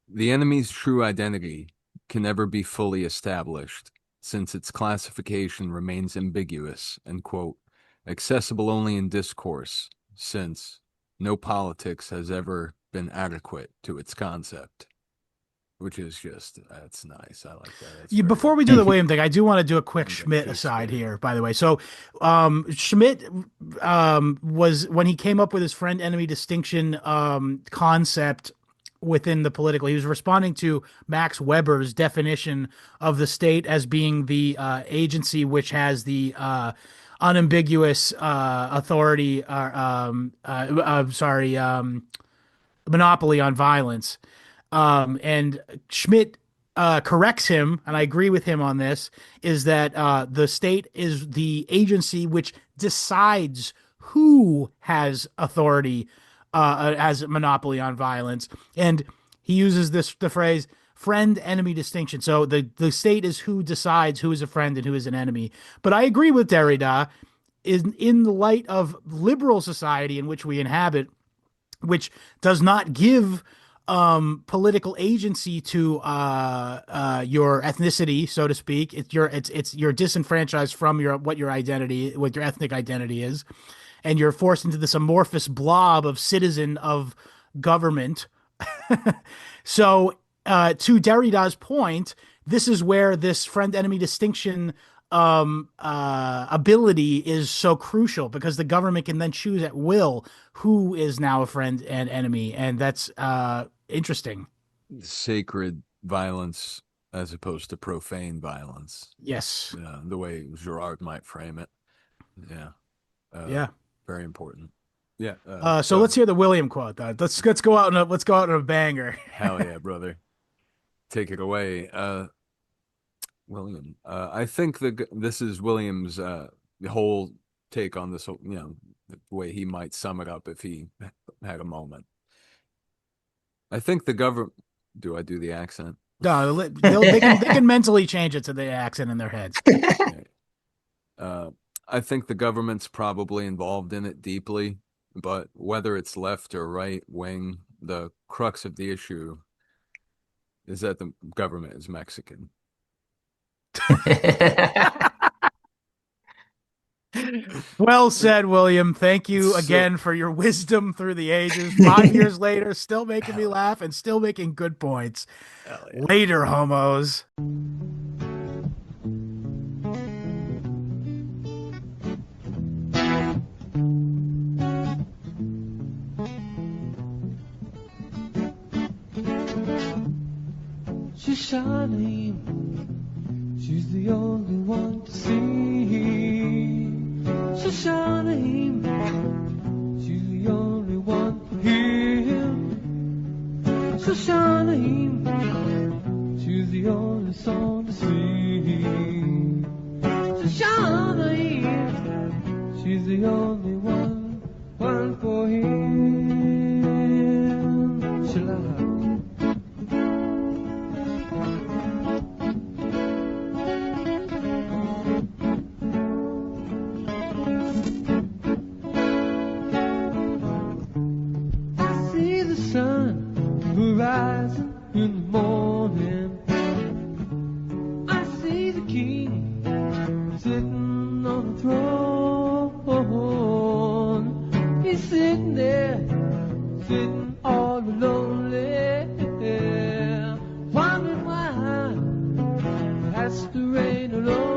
the enemy's true identity can never be fully established, since its classification remains ambiguous and, quote, accessible only in discourse, since no politics has ever been adequate to its concept. Which is just, that's nice. I like that. Before we do the William thing, I do want to do a quick Schmitt aside here, by the way. So Schmitt was, when he came up with his friend-enemy distinction concept within the political, he was responding to Max Weber's definition of the state as being the agency which has the unambiguous authority, monopoly on violence. And Schmitt corrects him, and I agree with him on this, is that the state is the agency which decides who has authority, has monopoly on violence. And he uses the phrase friend-enemy distinction. So the state is who decides who is a friend and who is an enemy. But I agree with Derrida in the light of liberal society in which we inhabit, which does not give political agency to your ethnicity, so to speak. You're disenfranchised from what your ethnic identity is, and you're forced into this amorphous blob of citizen of government. So to Derrida's point, this is where this friend-enemy distinction ability is so crucial, because the government can then choose at will who is now a friend and enemy, and that's interesting. Sacred violence as opposed to profane violence. Yes. The way Girard might frame it. Yeah. Very important. Yeah. So let's hear the William quote. Though. Let's go out on a banger. Hell yeah, brother. Take it away. William. I think this is William's the whole take on this, the way he might sum it up if he had a moment. I think the government. Do I do the accent? No, they can mentally change it to the accent in their heads. Okay. I think the government's probably involved in it deeply, but whether it's left or right wing, the crux of the issue is that the government is Mexican. Well said, William. Thank you again for your wisdom through the ages. 5 years later, still making me laugh and still making good points. Later, homos. She's shining, she's the only one to see. She's shining, she's the only one for him. She's shining, she's the only song to sing. She's shining, she's the only one for him. She'll rising in the morning, I see the king sitting on the throne. He's sitting there, sitting all lonely, wondering why it has to rain alone.